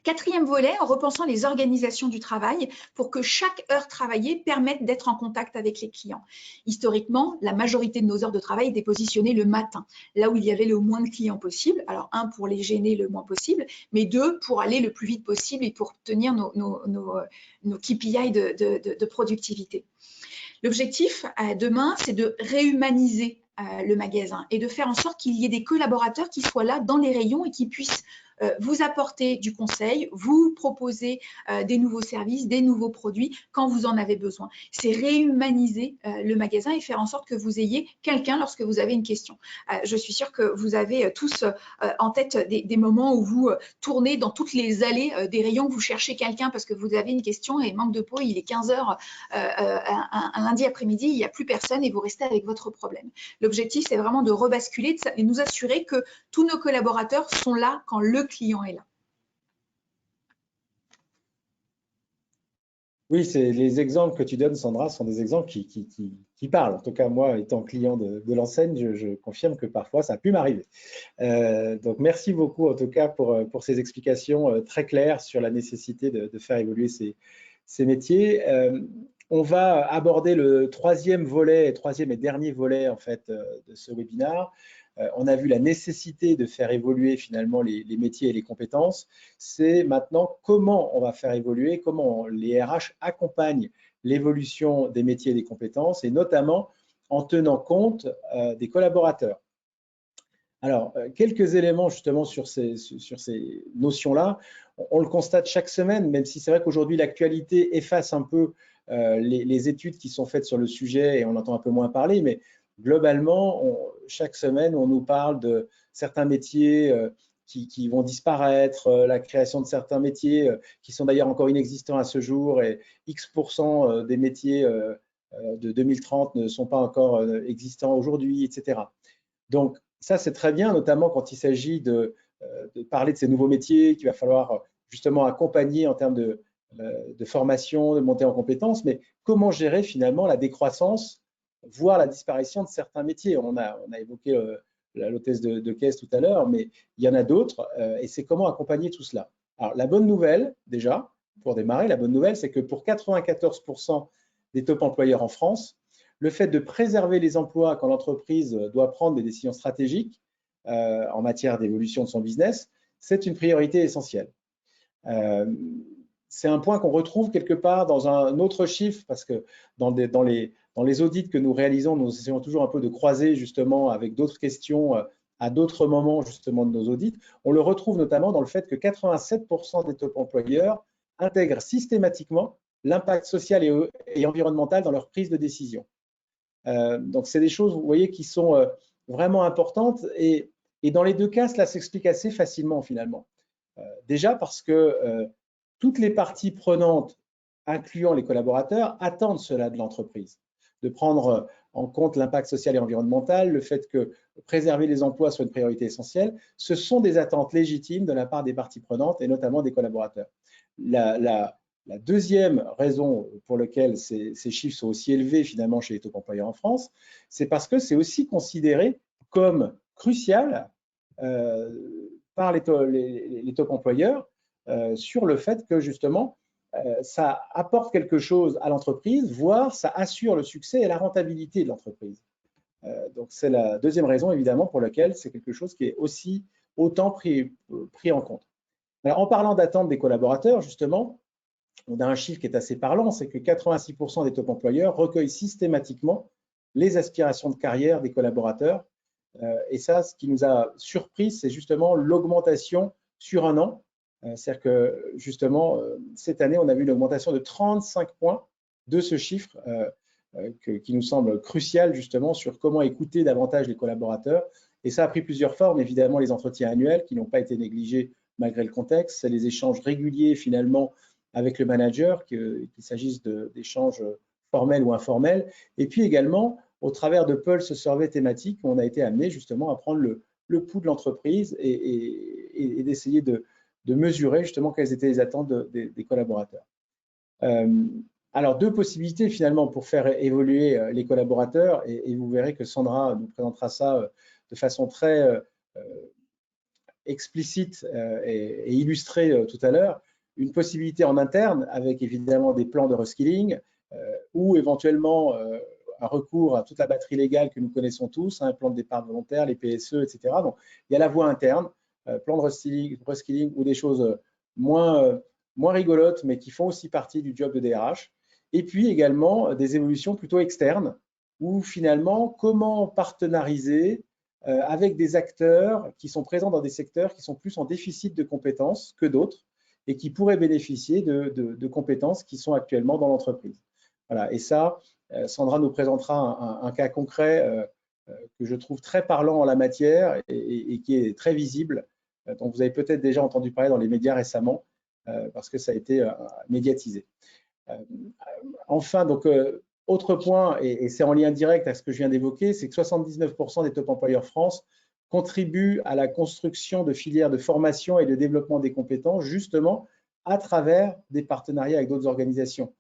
Quatrième volet, en repensant les organisations du travail pour que chaque heure travaillée permette d'être en contact avec les clients. Historiquement, la majorité de nos heures de travail étaient positionnées le matin, là où il y avait le moins de clients possible. Alors, un, pour les gêner le moins possible, mais deux, pour aller le plus vite possible et pour tenir nos KPI de productivité. L'objectif demain, c'est de réhumaniser le magasin et de faire en sorte qu'il y ait des collaborateurs qui soient là dans les rayons et qui puissent vous apporter du conseil, vous proposer des nouveaux services, des nouveaux produits quand vous en avez besoin. C'est réhumaniser le magasin et faire en sorte que vous ayez quelqu'un lorsque vous avez une question. Je suis sûre que vous avez tous en tête des moments où vous tournez dans toutes les allées des rayons, vous cherchez quelqu'un parce que vous avez une question et manque de peau, il est 15h un lundi après-midi, il n'y a plus personne et vous restez avec votre problème. L'objectif, c'est vraiment de rebasculer et nous assurer que tous nos collaborateurs sont là quand le client est là. Oui, les exemples que tu donnes, Sandra, sont des exemples qui parlent. En tout cas, moi, étant client de l'enseigne, je confirme que parfois, ça a pu m'arriver. Donc, merci beaucoup, en tout cas, pour ces explications très claires sur la nécessité de faire évoluer ces métiers. On va aborder le troisième et dernier volet, en fait, de ce webinaire. On a vu la nécessité de faire évoluer finalement les métiers et les compétences. C'est maintenant comment on va faire évoluer, comment les RH accompagnent l'évolution des métiers et des compétences, et notamment en tenant compte des collaborateurs. Alors, quelques éléments justement sur ces notions-là. On le constate chaque semaine, même si c'est vrai qu'aujourd'hui l'actualité efface un peu les études qui sont faites sur le sujet et on entend un peu moins parler, mais globalement, chaque semaine, on nous parle de certains métiers qui vont disparaître, la création de certains métiers qui sont d'ailleurs encore inexistants à ce jour et X% des métiers de 2030 ne sont pas encore existants aujourd'hui, etc. Donc, ça, c'est très bien, notamment quand il s'agit de parler de ces nouveaux métiers qu'il va falloir justement accompagner en termes de formation, de montée en compétences, mais comment gérer finalement la décroissance, voire la disparition de certains métiers. On a évoqué l'hôtesse de caisse tout à l'heure, mais il y en a d'autres, et c'est comment accompagner tout cela. Alors, la bonne nouvelle, déjà, pour démarrer, la bonne nouvelle, c'est que pour 94% des top employeurs en France, le fait de préserver les emplois quand l'entreprise doit prendre des décisions stratégiques en matière d'évolution de son business, c'est une priorité essentielle. C'est un point qu'on retrouve quelque part dans un autre chiffre, parce que dans les audits que nous réalisons, nous essayons toujours un peu de croiser justement avec d'autres questions à d'autres moments justement de nos audits. On le retrouve notamment dans le fait que 87% des top employeurs intègrent systématiquement l'impact social et environnemental dans leur prise de décision. Donc, c'est des choses, vous voyez, qui sont vraiment importantes et dans les deux cas, cela s'explique assez facilement finalement. Déjà parce que toutes les parties prenantes, incluant les collaborateurs, attendent cela de l'entreprise, de prendre en compte l'impact social et environnemental, le fait que préserver les emplois soit une priorité essentielle. Ce sont des attentes légitimes de la part des parties prenantes et notamment des collaborateurs. La deuxième raison pour laquelle ces chiffres sont aussi élevés finalement chez les top employeurs en France, c'est parce que c'est aussi considéré comme crucial par les top employeurs sur le fait que justement ça apporte quelque chose à l'entreprise, voire ça assure le succès et la rentabilité de l'entreprise. Donc c'est la deuxième raison évidemment pour laquelle c'est quelque chose qui est aussi autant pris en compte. Alors, en parlant d'attente des collaborateurs, justement, on a un chiffre qui est assez parlant, c'est que 86% des top employeurs recueillent systématiquement les aspirations de carrière des collaborateurs. Et ça, ce qui nous a surpris, c'est justement l'augmentation sur un an. C'est-à-dire que justement, cette année, on a vu une augmentation de 35 points de ce chiffre qui nous semble crucial justement sur comment écouter davantage les collaborateurs. Et ça a pris plusieurs formes, évidemment les entretiens annuels qui n'ont pas été négligés malgré le contexte, c'est les échanges réguliers finalement avec le manager, qu'il s'agisse d'échanges formels ou informels, et puis également au travers de pulse survey thématiques, on a été amené justement à prendre le pouls de l'entreprise et d'essayer de mesurer justement quelles étaient les attentes des collaborateurs. Alors, deux possibilités finalement pour faire évoluer les collaborateurs, et vous verrez que Sandra nous présentera ça de façon très explicite et illustrée tout à l'heure. Une possibilité en interne avec évidemment des plans de reskilling ou éventuellement un recours à toute la batterie légale que nous connaissons tous, un plan de départ volontaire, les PSE, etc. Donc, il y a la voie interne, plan de reskilling ou des choses moins rigolotes, mais qui font aussi partie du job de DRH. Et puis également des évolutions plutôt externes, où finalement, comment partenariser avec des acteurs qui sont présents dans des secteurs qui sont plus en déficit de compétences que d'autres et qui pourraient bénéficier de compétences qui sont actuellement dans l'entreprise. Voilà. Et ça, Sandra nous présentera un cas concret que je trouve très parlant en la matière et qui est très visible, dont vous avez peut-être déjà entendu parler dans les médias récemment, parce que ça a été médiatisé. Enfin, donc, autre point, et c'est en lien direct avec ce que je viens d'évoquer, c'est que 79% des top employeurs France contribuent à la construction de filières de formation et de développement des compétences, justement à travers des partenariats avec d'autres organisations.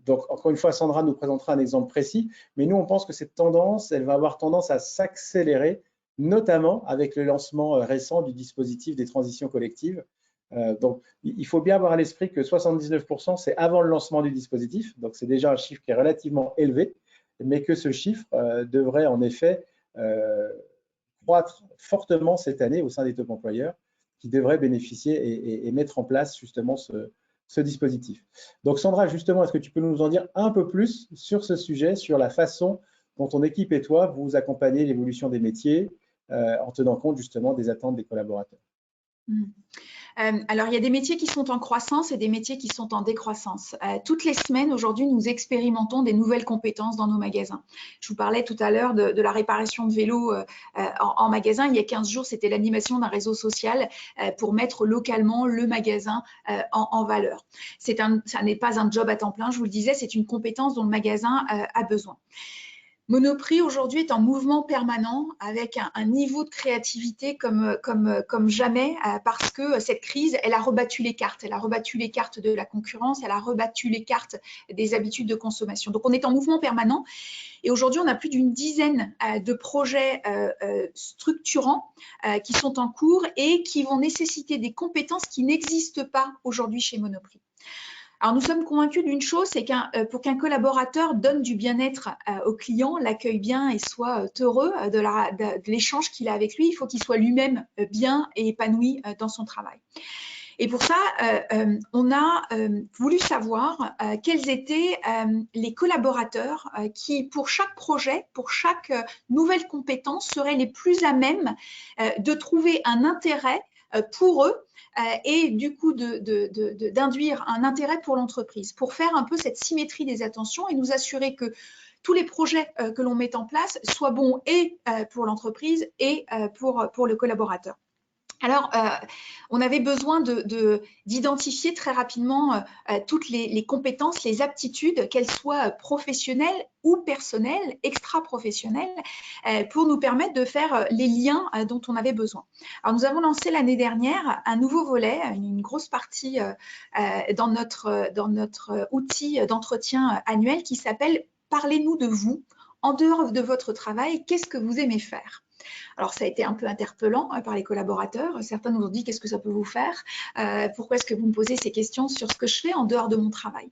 Donc, encore une fois, Sandra nous présentera un exemple précis, mais nous, on pense que cette tendance, elle va avoir tendance à s'accélérer, notamment avec le lancement récent du dispositif des transitions collectives. Donc, il faut bien avoir à l'esprit que 79%, c'est avant le lancement du dispositif, donc c'est déjà un chiffre qui est relativement élevé, mais que ce chiffre devrait en effet croître fortement cette année au sein des top employeurs qui devraient bénéficier et mettre en place justement ce dispositif. Donc Sandra, justement, est-ce que tu peux nous en dire un peu plus sur ce sujet, sur la façon dont ton équipe et toi, vous accompagnez l'évolution des métiers en tenant compte justement des attentes des collaborateurs? Alors, il y a des métiers qui sont en croissance et des métiers qui sont en décroissance. Toutes les semaines, aujourd'hui, nous expérimentons des nouvelles compétences dans nos magasins. Je vous parlais tout à l'heure de la réparation de vélos en magasin. Il y a 15 jours, c'était l'animation d'un réseau social pour mettre localement le magasin en valeur. Ça n'est pas un job à temps plein, je vous le disais, c'est une compétence dont le magasin a besoin. Monoprix aujourd'hui est en mouvement permanent avec un niveau de créativité comme jamais parce que cette crise, elle a rebattu les cartes. Elle a rebattu les cartes de la concurrence, elle a rebattu les cartes des habitudes de consommation. Donc, on est en mouvement permanent et aujourd'hui, on a plus d'une dizaine de projets structurants qui sont en cours et qui vont nécessiter des compétences qui n'existent pas aujourd'hui chez Monoprix. Alors, nous sommes convaincus d'une chose, c'est pour qu'un collaborateur donne du bien-être au client, l'accueille bien et soit heureux de l'échange qu'il a avec lui, il faut qu'il soit lui-même bien et épanoui dans son travail. Et pour ça, on a voulu savoir quels étaient les collaborateurs qui, pour chaque projet, pour chaque nouvelle compétence, seraient les plus à même de trouver un intérêt pour eux et du coup d'induire un intérêt pour l'entreprise, pour faire un peu cette symétrie des attentions et nous assurer que tous les projets que l'on met en place soient bons et pour l'entreprise et pour le collaborateur. Alors, on avait besoin d'identifier très rapidement toutes les compétences, les aptitudes, qu'elles soient professionnelles ou personnelles, extra-professionnelles, pour nous permettre de faire les liens dont on avait besoin. Alors, nous avons lancé l'année dernière un nouveau volet, une grosse partie dans notre outil d'entretien annuel qui s'appelle « Parlez-nous de vous ». En dehors de votre travail, qu'est-ce que vous aimez faire ? Alors, ça a été un peu interpellant par les collaborateurs. Certains nous ont dit « Qu'est-ce que ça peut vous faire ? Pourquoi est-ce que vous me posez ces questions sur ce que je fais en dehors de mon travail ?»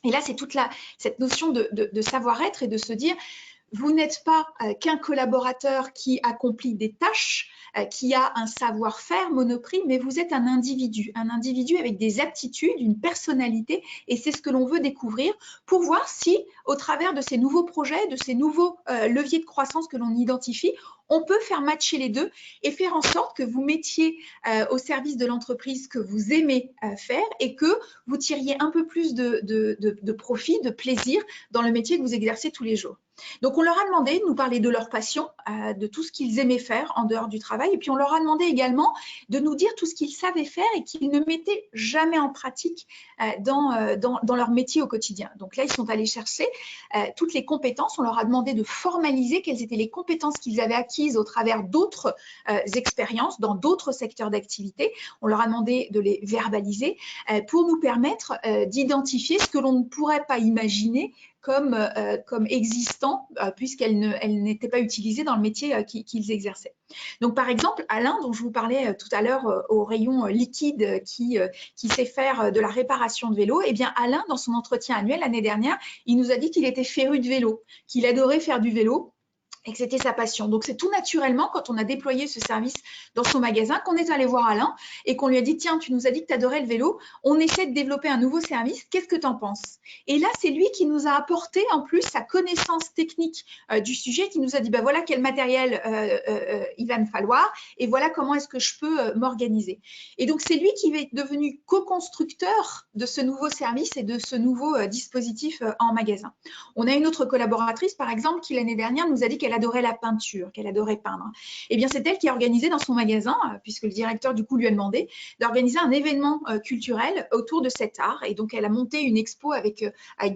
Et là, c'est toute cette notion de savoir-être et de se dire « Vous n'êtes pas qu'un collaborateur qui accomplit des tâches, qui a un savoir-faire Monoprix, mais vous êtes un individu avec des aptitudes, une personnalité, et c'est ce que l'on veut découvrir pour voir si, au travers de ces nouveaux projets, de ces nouveaux leviers de croissance que l'on identifie, on peut faire matcher les deux et faire en sorte que vous mettiez au service de l'entreprise que vous aimez faire et que vous tiriez un peu plus de profit, de plaisir dans le métier que vous exercez tous les jours. Donc, on leur a demandé de nous parler de leur passion, de tout ce qu'ils aimaient faire en dehors du travail. Et puis, on leur a demandé également de nous dire tout ce qu'ils savaient faire et qu'ils ne mettaient jamais en pratique dans leur métier au quotidien. Donc là, ils sont allés chercher toutes les compétences. On leur a demandé de formaliser quelles étaient les compétences qu'ils avaient acquises au travers d'autres expériences dans d'autres secteurs d'activité. On leur a demandé de les verbaliser pour nous permettre d'identifier ce que l'on ne pourrait pas imaginer comme existant, puisqu'elles n'étaient pas utilisées dans le métier qu'ils exerçaient. Donc, par exemple, Alain, dont je vous parlais tout à l'heure au rayon liquide, qui sait faire de la réparation de vélo, eh bien, Alain, dans son entretien annuel l'année dernière, il nous a dit qu'il était féru de vélo, qu'il adorait faire du vélo, et que c'était sa passion. Donc, c'est tout naturellement, quand on a déployé ce service dans son magasin, qu'on est allé voir Alain et qu'on lui a dit « Tiens, tu nous as dit que tu adorais le vélo, on essaie de développer un nouveau service, qu'est-ce que tu en penses ?» Et là, c'est lui qui nous a apporté en plus sa connaissance technique du sujet, qui nous a dit bah, « Voilà quel matériel il va me falloir et voilà comment est-ce que je peux m'organiser. » Et donc, c'est lui qui est devenu co-constructeur de ce nouveau service et de ce nouveau dispositif en magasin. On a une autre collaboratrice, par exemple, qui l'année dernière nous a dit qu'elle adorait la peinture, qu'elle adorait peindre. Eh bien, c'est elle qui a organisé dans son magasin, puisque le directeur, du coup, lui a demandé d'organiser un événement culturel autour de cet art. Et donc, elle a monté une expo avec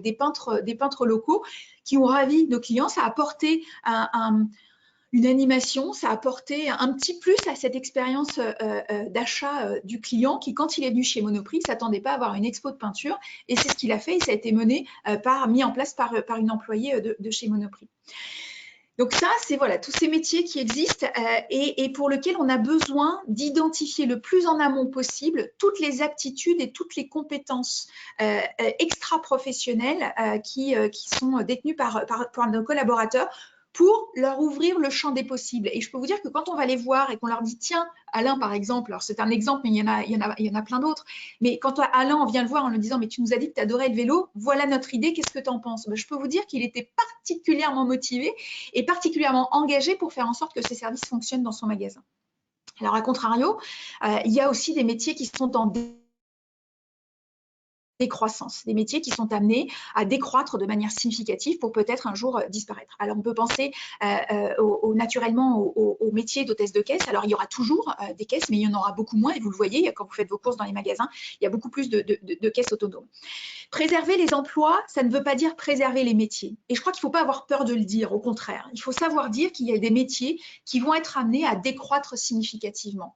des peintres locaux qui ont ravi nos clients. Ça a apporté une animation, ça a apporté un petit plus à cette expérience d'achat du client qui, quand il est venu chez Monoprix, ne s'attendait pas à avoir une expo de peinture. Et c'est ce qu'il a fait et ça a été mis en place par une employée de chez Monoprix. Donc ça, c'est voilà, tous ces métiers qui existent et pour lesquels on a besoin d'identifier le plus en amont possible toutes les aptitudes et toutes les compétences extra-professionnelles qui sont détenues par nos collaborateurs pour leur ouvrir le champ des possibles. Et je peux vous dire que quand on va les voir et qu'on leur dit « Tiens, Alain, par exemple, alors c'est un exemple, mais il y en a plein d'autres, mais quand Alain, on vient le voir en lui disant « Mais tu nous as dit que tu adorais le vélo, voilà notre idée, qu'est-ce que tu en penses ?» Je peux vous dire qu'il était particulièrement motivé et particulièrement engagé pour faire en sorte que ces services fonctionnent dans son magasin. Alors, à contrario, il y a aussi des métiers qui sont en décroissance, des métiers qui sont amenés à décroître de manière significative pour peut-être un jour disparaître. Alors, on peut penser naturellement aux métiers d'hôtesse de caisse. Alors, il y aura toujours des caisses, mais il y en aura beaucoup moins. Et vous le voyez, quand vous faites vos courses dans les magasins, il y a beaucoup plus de caisses autonomes. Préserver les emplois, ça ne veut pas dire préserver les métiers. Et je crois qu'il ne faut pas avoir peur de le dire, au contraire. Il faut savoir dire qu'il y a des métiers qui vont être amenés à décroître significativement.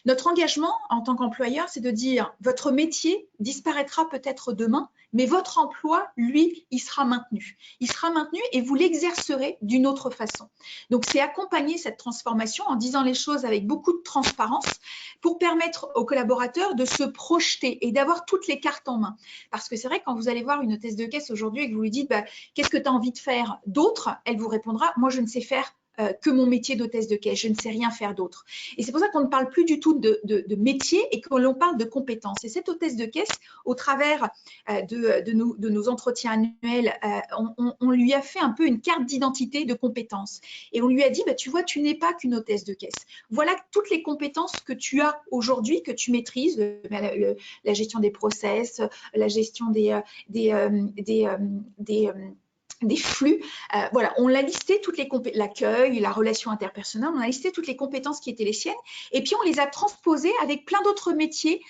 Notre engagement en tant qu'employeur, c'est de dire votre métier disparaîtra peut-être demain, mais votre emploi, lui, il sera maintenu. Il sera maintenu et vous l'exercerez d'une autre façon. Donc, c'est accompagner cette transformation en disant les choses avec beaucoup de transparence pour permettre aux collaborateurs de se projeter et d'avoir toutes les cartes en main. Parce que c'est vrai, quand vous allez voir une hôtesse de caisse aujourd'hui et que vous lui dites bah, « Qu'est-ce que tu as envie de faire d'autre ?» Elle vous répondra « Moi, je ne sais faire que mon métier d'hôtesse de caisse, je ne sais rien faire d'autre. » Et c'est pour ça qu'on ne parle plus du tout de métier et que l'on parle de compétences. Et cette hôtesse de caisse, au travers de nos entretiens annuels, on lui a fait un peu une carte d'identité de compétences. Et on lui a dit, bah, tu vois, tu n'es pas qu'une hôtesse de caisse. Voilà toutes les compétences que tu as aujourd'hui, que tu maîtrises, la gestion des process, la gestion des des flux. Voilà, on a listé toutes les compétences, l'accueil, la relation interpersonnelle, on a listé toutes les compétences qui étaient les siennes, et puis on les a transposées avec plein d'autres métiers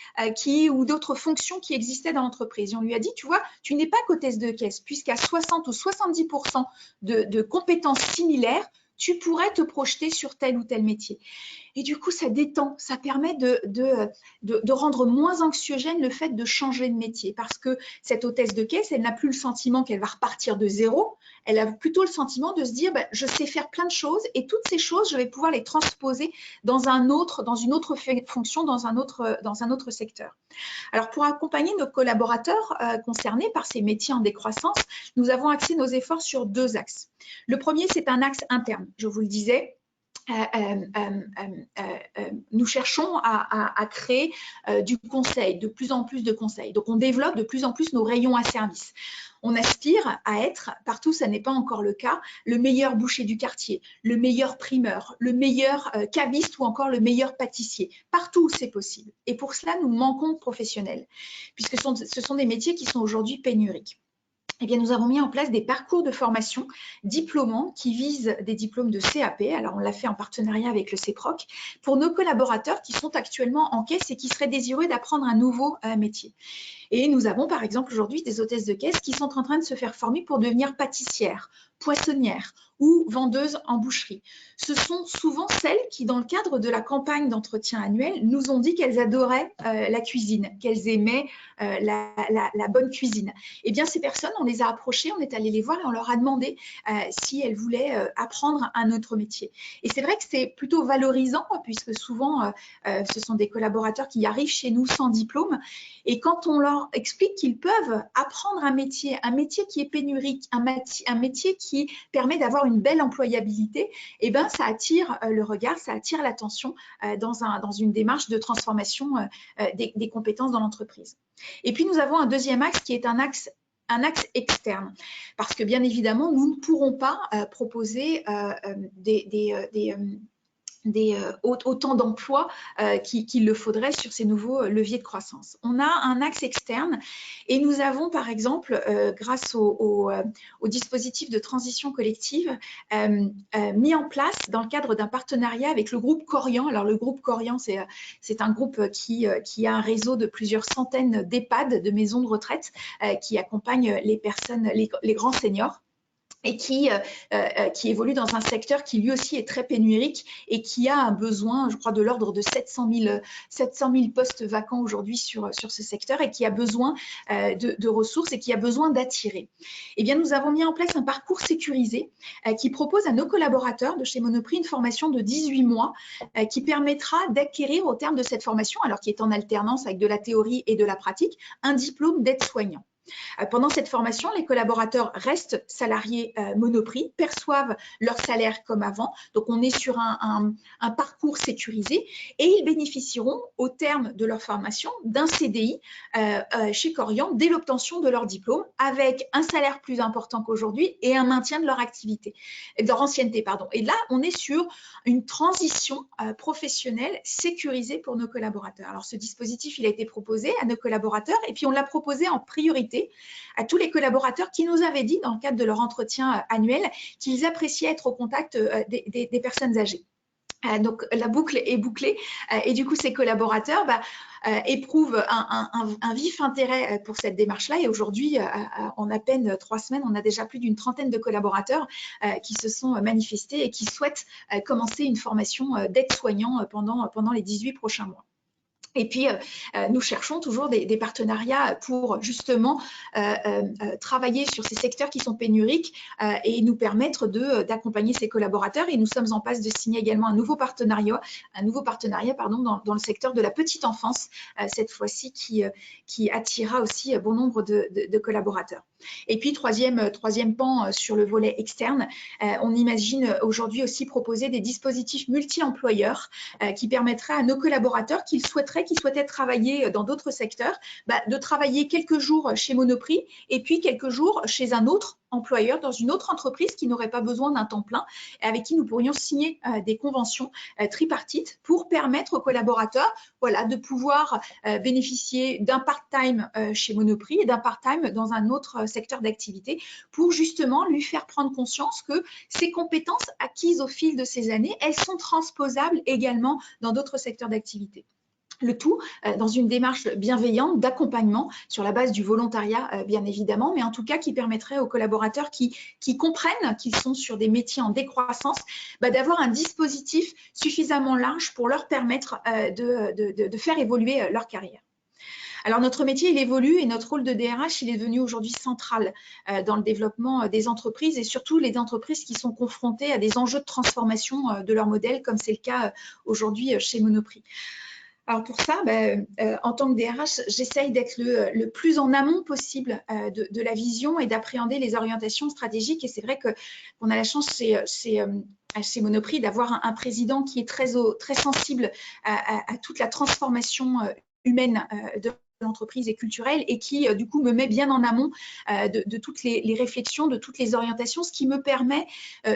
ou d'autres fonctions qui existaient dans l'entreprise. Et on lui a dit, tu vois, tu n'es pas qu'hôtesse de caisse, puisqu'à 60 ou 70% de compétences similaires, tu pourrais te projeter sur tel ou tel métier. Et du coup, ça détend, ça permet de rendre moins anxiogène le fait de changer de métier, parce que cette hôtesse de caisse, elle n'a plus le sentiment qu'elle va repartir de zéro, elle a plutôt le sentiment de se dire, je sais faire plein de choses et toutes ces choses, je vais pouvoir les transposer dans une autre fonction, dans un autre secteur. Alors, pour accompagner nos collaborateurs concernés par ces métiers en décroissance, nous avons axé nos efforts sur 2 axes. Le premier, c'est un axe interne, je vous le disais. Nous cherchons à créer du conseil, de plus en plus de conseils. Donc, on développe de plus en plus nos rayons à service. On aspire à être, partout ça n'est pas encore le cas, le meilleur boucher du quartier, le meilleur primeur, le meilleur caviste ou encore le meilleur pâtissier. Partout où c'est possible. Et pour cela, nous manquons de professionnels, puisque ce sont des métiers qui sont aujourd'hui pénuriques. Eh bien, nous avons mis en place des parcours de formation diplômants qui visent des diplômes de CAP. Alors, on l'a fait en partenariat avec le CEPROC pour nos collaborateurs qui sont actuellement en caisse et qui seraient désireux d'apprendre un nouveau métier. Et nous avons, par exemple, aujourd'hui des hôtesses de caisse qui sont en train de se faire former pour devenir pâtissières, poissonnières ou vendeuses en boucherie. Ce sont souvent celles qui, dans le cadre de la campagne d'entretien annuel, nous ont dit qu'elles adoraient la cuisine, qu'elles aimaient la bonne cuisine. Eh bien, ces personnes, on les a approchées, on est allé les voir et on leur a demandé si elles voulaient apprendre un autre métier. Et c'est vrai que c'est plutôt valorisant puisque souvent, ce sont des collaborateurs qui arrivent chez nous sans diplôme. Et quand on leur explique qu'ils peuvent apprendre un métier qui est pénurique, un métier qui permet d'avoir une belle employabilité, eh ben, ça attire le regard, ça attire l'attention dans une démarche de transformation des compétences dans l'entreprise. Et puis, nous avons un deuxième axe qui est un axe externe, parce que bien évidemment, nous ne pourrons pas proposer autant d'emplois qu'il le faudrait sur ces nouveaux leviers de croissance. On a un axe externe et nous avons par exemple, grâce au dispositif de transition collective, mis en place dans le cadre d'un partenariat avec le groupe Corian. Alors le groupe Corian, c'est un groupe qui a un réseau de plusieurs centaines d'EHPAD, de maisons de retraite, qui accompagnent les personnes, les grands seniors, et qui évolue dans un secteur qui lui aussi est très pénurique et qui a un besoin, je crois, de l'ordre de 700 000 postes vacants aujourd'hui sur ce secteur et qui a besoin de ressources et qui a besoin d'attirer. Eh bien, nous avons mis en place un parcours sécurisé qui propose à nos collaborateurs de chez Monoprix une formation de 18 mois qui permettra d'acquérir au terme de cette formation, alors qui est en alternance avec de la théorie et de la pratique, un diplôme d'aide-soignant. Pendant cette formation, les collaborateurs restent salariés Monoprix, perçoivent leur salaire comme avant. Donc, on est sur un parcours sécurisé et ils bénéficieront au terme de leur formation d'un CDI chez Corian dès l'obtention de leur diplôme avec un salaire plus important qu'aujourd'hui et un maintien de leur activité, de leur ancienneté, pardon. Et là, on est sur une transition professionnelle sécurisée pour nos collaborateurs. Alors, ce dispositif, il a été proposé à nos collaborateurs et puis on l'a proposé en priorité à tous les collaborateurs qui nous avaient dit dans le cadre de leur entretien annuel qu'ils appréciaient être au contact des personnes âgées. Donc, la boucle est bouclée et du coup, ces collaborateurs éprouvent un vif intérêt pour cette démarche-là. Et aujourd'hui, en à peine 3 semaines, on a déjà plus d'une trentaine de collaborateurs qui se sont manifestés et qui souhaitent commencer une formation d'aide-soignant pendant les 18 prochains mois. Et puis, nous cherchons toujours des partenariats pour justement travailler sur ces secteurs qui sont pénuriques et nous permettre d'accompagner ces collaborateurs. Et nous sommes en passe de signer également un nouveau partenariat dans le secteur de la petite enfance, cette fois-ci qui attirera aussi bon nombre de collaborateurs. Et puis, troisième pan sur le volet externe, on imagine aujourd'hui aussi proposer des dispositifs multi-employeurs qui permettraient à nos collaborateurs qui souhaitaient travailler dans d'autres secteurs, de travailler quelques jours chez Monoprix et puis quelques jours chez un autre employeur dans une autre entreprise qui n'aurait pas besoin d'un temps plein et avec qui nous pourrions signer des conventions tripartites pour permettre aux collaborateurs de pouvoir bénéficier d'un part-time chez Monoprix et d'un part-time dans un autre secteur d'activité pour justement lui faire prendre conscience que ces compétences acquises au fil de ces années, elles sont transposables également dans d'autres secteurs d'activité. Le tout dans une démarche bienveillante d'accompagnement sur la base du volontariat, bien évidemment, mais en tout cas qui permettrait aux collaborateurs qui comprennent qu'ils sont sur des métiers en décroissance, d'avoir un dispositif suffisamment large pour leur permettre de faire évoluer leur carrière. Alors, notre métier, il évolue et notre rôle de DRH, il est devenu aujourd'hui central dans le développement des entreprises et surtout les entreprises qui sont confrontées à des enjeux de transformation de leur modèle, comme c'est le cas aujourd'hui chez Monoprix. Alors pour ça, en tant que DRH, j'essaye d'être le plus en amont possible de la vision et d'appréhender les orientations stratégiques. Et c'est vrai qu'on a la chance chez Monoprix d'avoir un président qui est très sensible à toute la transformation humaine de l'entreprise et culturelle et qui du coup me met bien en amont de toutes les réflexions, de toutes les orientations, ce qui me permet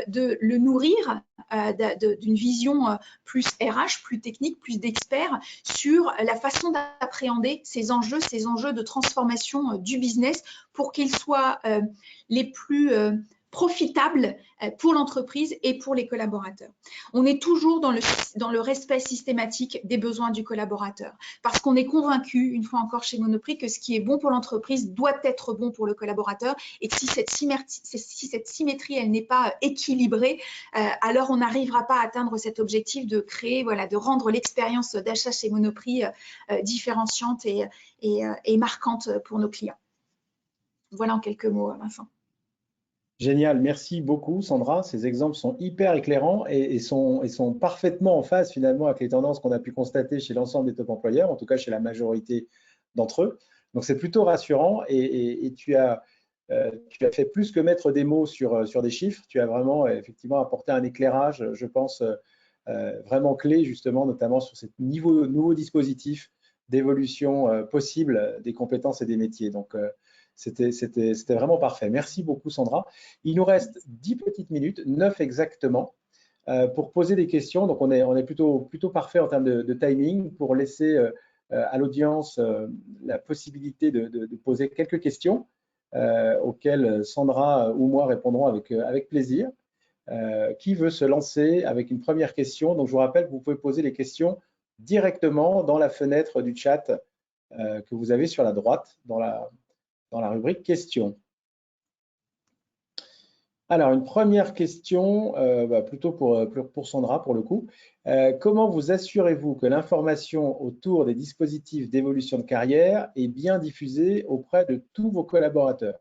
de le nourrir d'une vision plus RH, plus technique, plus d'experts sur la façon d'appréhender ces enjeux de transformation du business pour qu'ils soient les plus profitable pour l'entreprise et pour les collaborateurs. On est toujours dans le respect systématique des besoins du collaborateur parce qu'on est convaincu, une fois encore chez Monoprix, que ce qui est bon pour l'entreprise doit être bon pour le collaborateur et que si cette symétrie elle n'est pas équilibrée, alors on n'arrivera pas à atteindre cet objectif de créer, de rendre l'expérience d'achat chez Monoprix différenciante et marquante pour nos clients. Voilà en quelques mots, Vincent. Génial, merci beaucoup Sandra. Ces exemples sont hyper éclairants et sont parfaitement en phase finalement avec les tendances qu'on a pu constater chez l'ensemble des top employeurs, en tout cas chez la majorité d'entre eux. Donc c'est plutôt rassurant et tu as fait plus que mettre des mots sur des chiffres. Tu as vraiment effectivement apporté un éclairage, je pense, vraiment clé justement, notamment sur ce nouveau dispositif d'évolution possible des compétences et des métiers. Donc c'était vraiment parfait. Merci beaucoup, Sandra. Il nous reste 10 petites minutes, 9 exactement, pour poser des questions. Donc, on est plutôt parfait en termes de timing pour laisser à l'audience la possibilité de poser quelques questions auxquelles Sandra ou moi répondrons avec plaisir. Qui veut se lancer avec une première question? Donc, je vous rappelle que vous pouvez poser les questions directement dans la fenêtre du chat que vous avez sur la droite, dans la rubrique questions. Alors, une première question, plutôt pour Sandra, pour le coup. Comment vous assurez-vous que l'information autour des dispositifs d'évolution de carrière est bien diffusée auprès de tous vos collaborateurs?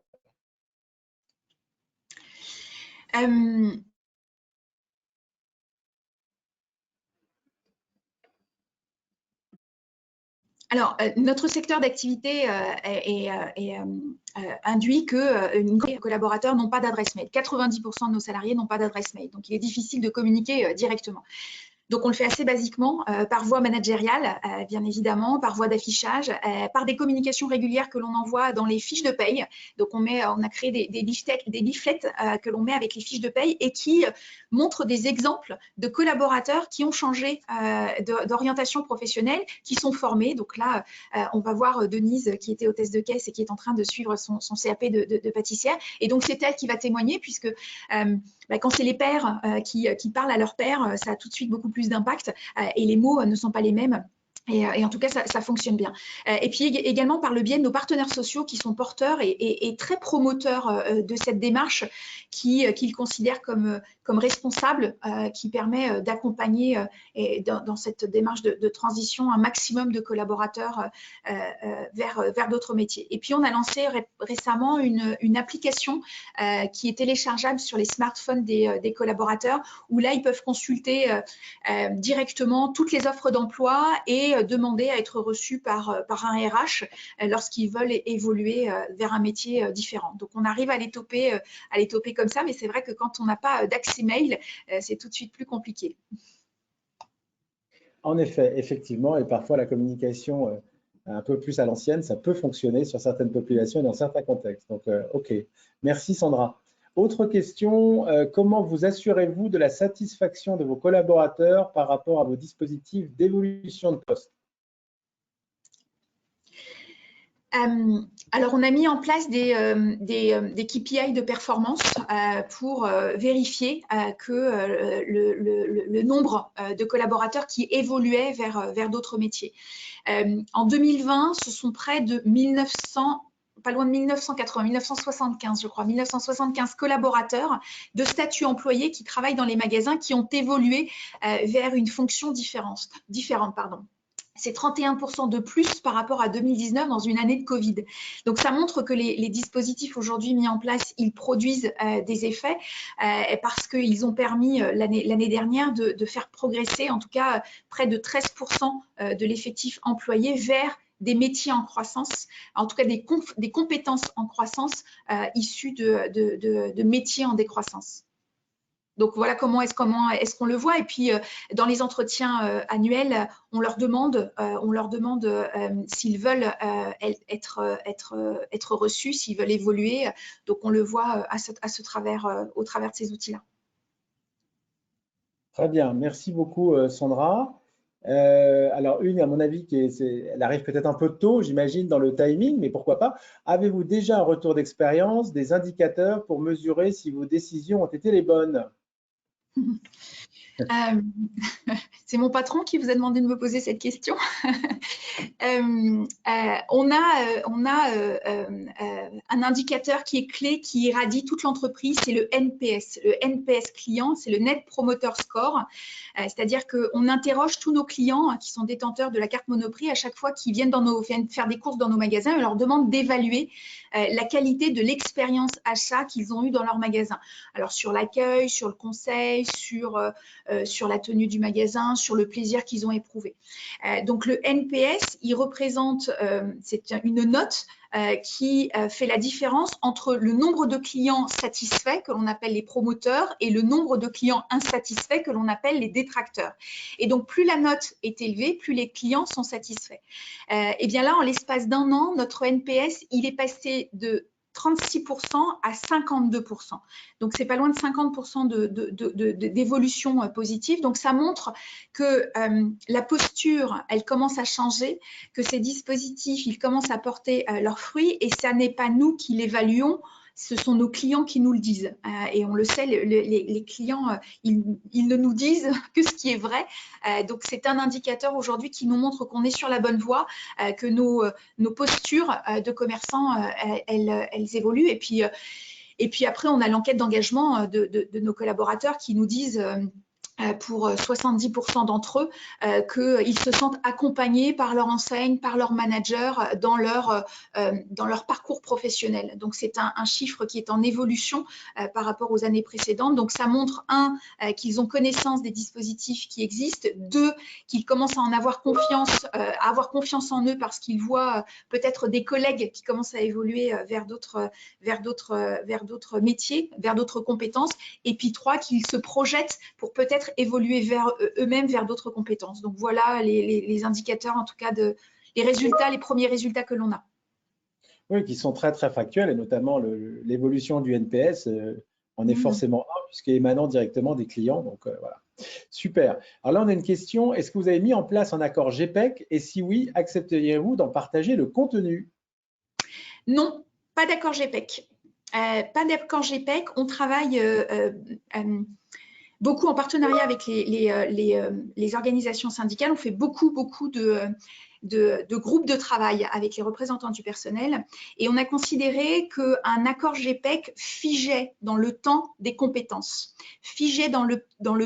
Alors, notre secteur d'activité induit que nos collaborateurs n'ont pas d'adresse mail. 90% de nos salariés n'ont pas d'adresse mail. Donc, il est difficile de communiquer directement. Donc, on le fait assez basiquement, par voie managériale, bien évidemment, par voie d'affichage, par des communications régulières que l'on envoie dans les fiches de paye. Donc, on a créé des leaflets que l'on met avec les fiches de paye et qui montrent des exemples de collaborateurs qui ont changé d'orientation professionnelle, qui sont formés. Donc là, on va voir Denise qui était hôtesse de caisse et qui est en train de suivre son CAP de pâtissière. Et donc, c'est elle qui va témoigner puisque quand c'est les pères qui parlent à leur père, ça a tout de suite beaucoup plus d'impact et les mots ne sont pas les mêmes. Et en tout cas, ça fonctionne bien. Et puis également par le biais de nos partenaires sociaux qui sont porteurs et très promoteurs de cette démarche qu'ils considèrent comme responsable, qui permet d'accompagner dans cette démarche de transition un maximum de collaborateurs vers d'autres métiers. Et puis on a lancé récemment une application qui est téléchargeable sur les smartphones des collaborateurs où là, ils peuvent consulter directement toutes les offres d'emploi et demander à être reçus par un RH lorsqu'ils veulent évoluer vers un métier différent. Donc, on arrive à les toper comme ça, mais c'est vrai que quand on n'a pas d'accès mail, c'est tout de suite plus compliqué. En effet, effectivement, et parfois la communication un peu plus à l'ancienne, ça peut fonctionner sur certaines populations et dans certains contextes. Donc, OK. Merci Sandra. Autre question, comment vous assurez-vous de la satisfaction de vos collaborateurs par rapport à vos dispositifs d'évolution de poste? Alors, on a mis en place des KPI de performance pour vérifier que le nombre de collaborateurs qui évoluaient vers d'autres métiers. En 2020, ce sont près de 1900, pas loin de 1980, 1975, je crois, 1975 collaborateurs de statut employé qui travaillent dans les magasins qui ont évolué vers une fonction différente. C'est 31% de plus par rapport à 2019 dans une année de Covid. Donc, ça montre que les dispositifs aujourd'hui mis en place, ils produisent des effets parce qu'ils ont permis l'année dernière de faire progresser, en tout cas, près de 13% de l'effectif employé vers des métiers en croissance, en tout cas des compétences en croissance issues de métiers en décroissance. Donc voilà comment est-ce qu'on le voit. Et puis dans les entretiens annuels, on leur demande s'ils veulent être reçus, s'ils veulent évoluer. Donc on le voit au travers de ces outils-là. Très bien, merci beaucoup Sandra. Alors à mon avis, elle arrive peut-être un peu tôt, j'imagine, dans le timing, mais pourquoi pas. Avez-vous déjà un retour d'expérience, des indicateurs pour mesurer si vos décisions ont été les bonnes? C'est mon patron qui vous a demandé de me poser cette question. On a un indicateur qui est clé, qui irradie toute l'entreprise, c'est le NPS. Le NPS client, c'est le Net Promoter Score. C'est-à-dire qu'on interroge tous nos clients qui sont détenteurs de la carte Monoprix à chaque fois qu'ils viennent faire des courses dans nos magasins. On leur demande d'évaluer la qualité de l'expérience achat qu'ils ont eue dans leur magasin. Alors, sur l'accueil, sur le conseil, sur la tenue du magasin, sur le plaisir qu'ils ont éprouvé. Donc, le NPS, il représente, c'est une note qui fait la différence entre le nombre de clients satisfaits, que l'on appelle les promoteurs, et le nombre de clients insatisfaits, que l'on appelle les détracteurs. Et donc, plus la note est élevée, plus les clients sont satisfaits. Et bien là, en l'espace d'un an, notre NPS, il est passé de 36% à 52%. Donc, c'est pas loin de 50% d'évolution positive. Donc, ça montre que la posture, elle commence à changer, que ces dispositifs, ils commencent à porter leurs fruits et ça n'est pas nous qui l'évaluons, ce sont nos clients qui nous le disent. Et on le sait, les clients, ils ne nous disent que ce qui est vrai. Donc, c'est un indicateur aujourd'hui qui nous montre qu'on est sur la bonne voie, que nos postures de commerçants, elles évoluent. Et puis après, on a l'enquête d'engagement de nos collaborateurs qui nous disent pour 70% d'entre eux qu'ils se sentent accompagnés par leur enseigne, par leur manager dans leur parcours professionnel. Donc, c'est un chiffre qui est en évolution par rapport aux années précédentes. Donc, ça montre, qu'ils ont connaissance des dispositifs qui existent, deux, qu'ils commencent à en avoir confiance, à avoir confiance en eux parce qu'ils voient peut-être des collègues qui commencent à évoluer vers d'autres métiers, vers d'autres compétences. Et puis, trois, qu'ils se projettent pour peut-être évoluer vers eux-mêmes, vers d'autres compétences. Donc voilà les indicateurs, en tout cas, les premiers résultats que l'on a. Oui, qui sont très, très factuels, et notamment l'évolution du NPS en est forcément un, puisqu'il est émanant directement des clients. Donc voilà. Super. Alors là, on a une question. Est-ce que vous avez mis en place un accord GPEC? Et si oui, accepteriez-vous d'en partager le contenu? Non, pas d'accord GPEC. Pas d'accord GPEC. On travaille beaucoup en partenariat avec les organisations syndicales. On fait beaucoup de groupes de travail avec les représentants du personnel et on a considéré qu'un accord GPEC figeait dans le temps des compétences, figeait dans le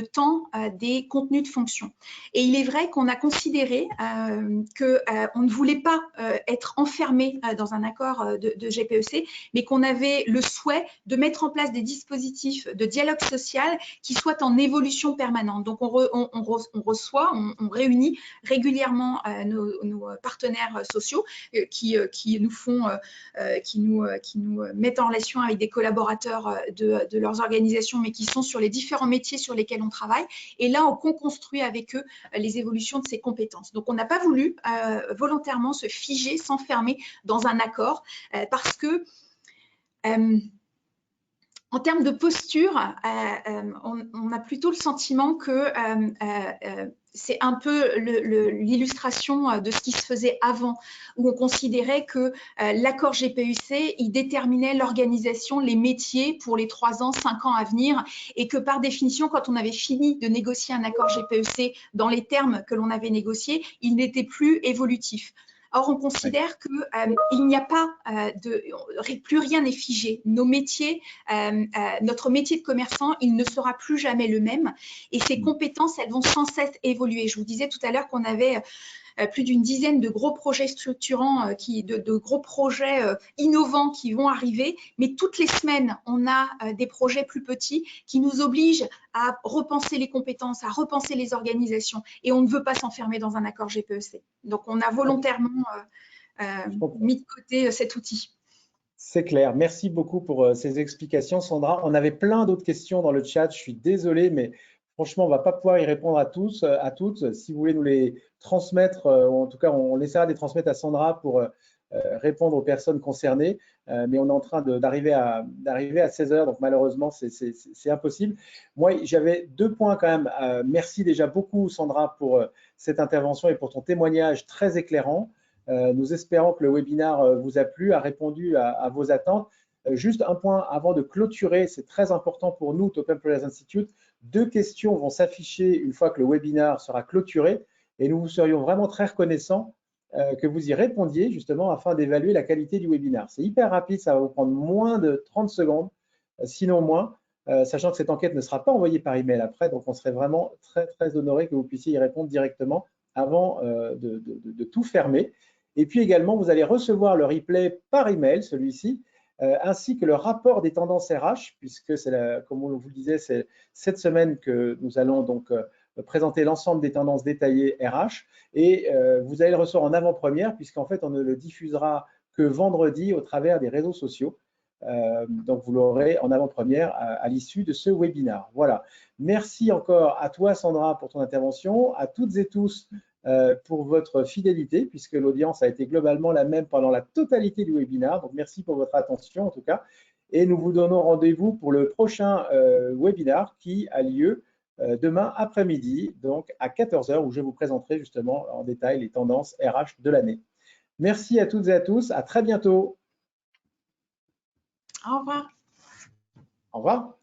temps des contenus de fonction. Et il est vrai qu'on a considéré qu'on ne voulait pas être enfermé dans un accord de GPEC, mais qu'on avait le souhait de mettre en place des dispositifs de dialogue social qui soient en évolution permanente. Donc, on réunit régulièrement nos partenaires sociaux qui nous mettent en relation avec des collaborateurs de leurs organisations, mais qui sont sur les différents métiers sur lesquels on travaille. Et là, on construit avec eux les évolutions de ces compétences. Donc, on n'a pas voulu volontairement se figer, s'enfermer dans un accord parce que En termes de posture, on a plutôt le sentiment que c'est un peu l'illustration de ce qui se faisait avant, où on considérait que l'accord GPEC, il déterminait l'organisation, les métiers pour les 3 ans, 5 ans à venir, et que par définition, quand on avait fini de négocier un accord GPEC dans les termes que l'on avait négociés, il n'était plus évolutif. Or, on considère qu'il n'y a pas plus rien n'est figé. Nos métiers, notre métier de commerçant, il ne sera plus jamais le même. Et ces compétences, elles vont sans cesse évoluer. Je vous disais tout à l'heure qu'on avait plus d'une dizaine de gros projets structurants, de gros projets innovants qui vont arriver. Mais toutes les semaines, on a des projets plus petits qui nous obligent à repenser les compétences, à repenser les organisations. Et on ne veut pas s'enfermer dans un accord GPEC. Donc, on a volontairement mis de côté cet outil. C'est clair. Merci beaucoup pour ces explications, Sandra. On avait plein d'autres questions dans le chat. Je suis désolé, mais franchement, on ne va pas pouvoir y répondre à tous, à toutes. Si vous voulez nous les transmettre, ou en tout cas, on essaiera de les transmettre à Sandra pour répondre aux personnes concernées. Mais on est en train d'arriver à 16 h, donc malheureusement, c'est impossible. Moi, j'avais 2 points quand même. Merci déjà beaucoup, Sandra, pour cette intervention et pour ton témoignage très éclairant. Nous espérons que le webinaire vous a plu, a répondu à vos attentes. Juste un point avant de clôturer, c'est très important pour nous, Top Employers Institute. 2 questions vont s'afficher une fois que le webinaire sera clôturé et nous vous serions vraiment très reconnaissants que vous y répondiez justement afin d'évaluer la qualité du webinaire. C'est hyper rapide, ça va vous prendre moins de 30 secondes, sinon moins, sachant que cette enquête ne sera pas envoyée par email après, donc on serait vraiment très, très honoré que vous puissiez y répondre directement avant de tout fermer. Et puis également, vous allez recevoir le replay par email, celui-ci, ainsi que le rapport des tendances RH, puisque c'est, comme on vous le disait, c'est cette semaine que nous allons donc présenter l'ensemble des tendances détaillées RH. Et vous allez le recevoir en avant-première, puisqu'en fait, on ne le diffusera que vendredi au travers des réseaux sociaux. Donc, vous l'aurez en avant-première à l'issue de ce webinaire. Voilà. Merci encore à toi, Sandra, pour ton intervention, à toutes et tous pour votre fidélité, puisque l'audience a été globalement la même pendant la totalité du webinaire. Donc, merci pour votre attention, en tout cas. Et nous vous donnons rendez-vous pour le prochain webinaire qui a lieu demain après-midi, donc à 14 h, où je vous présenterai justement en détail les tendances RH de l'année. Merci à toutes et à tous. À très bientôt. Au revoir. Au revoir.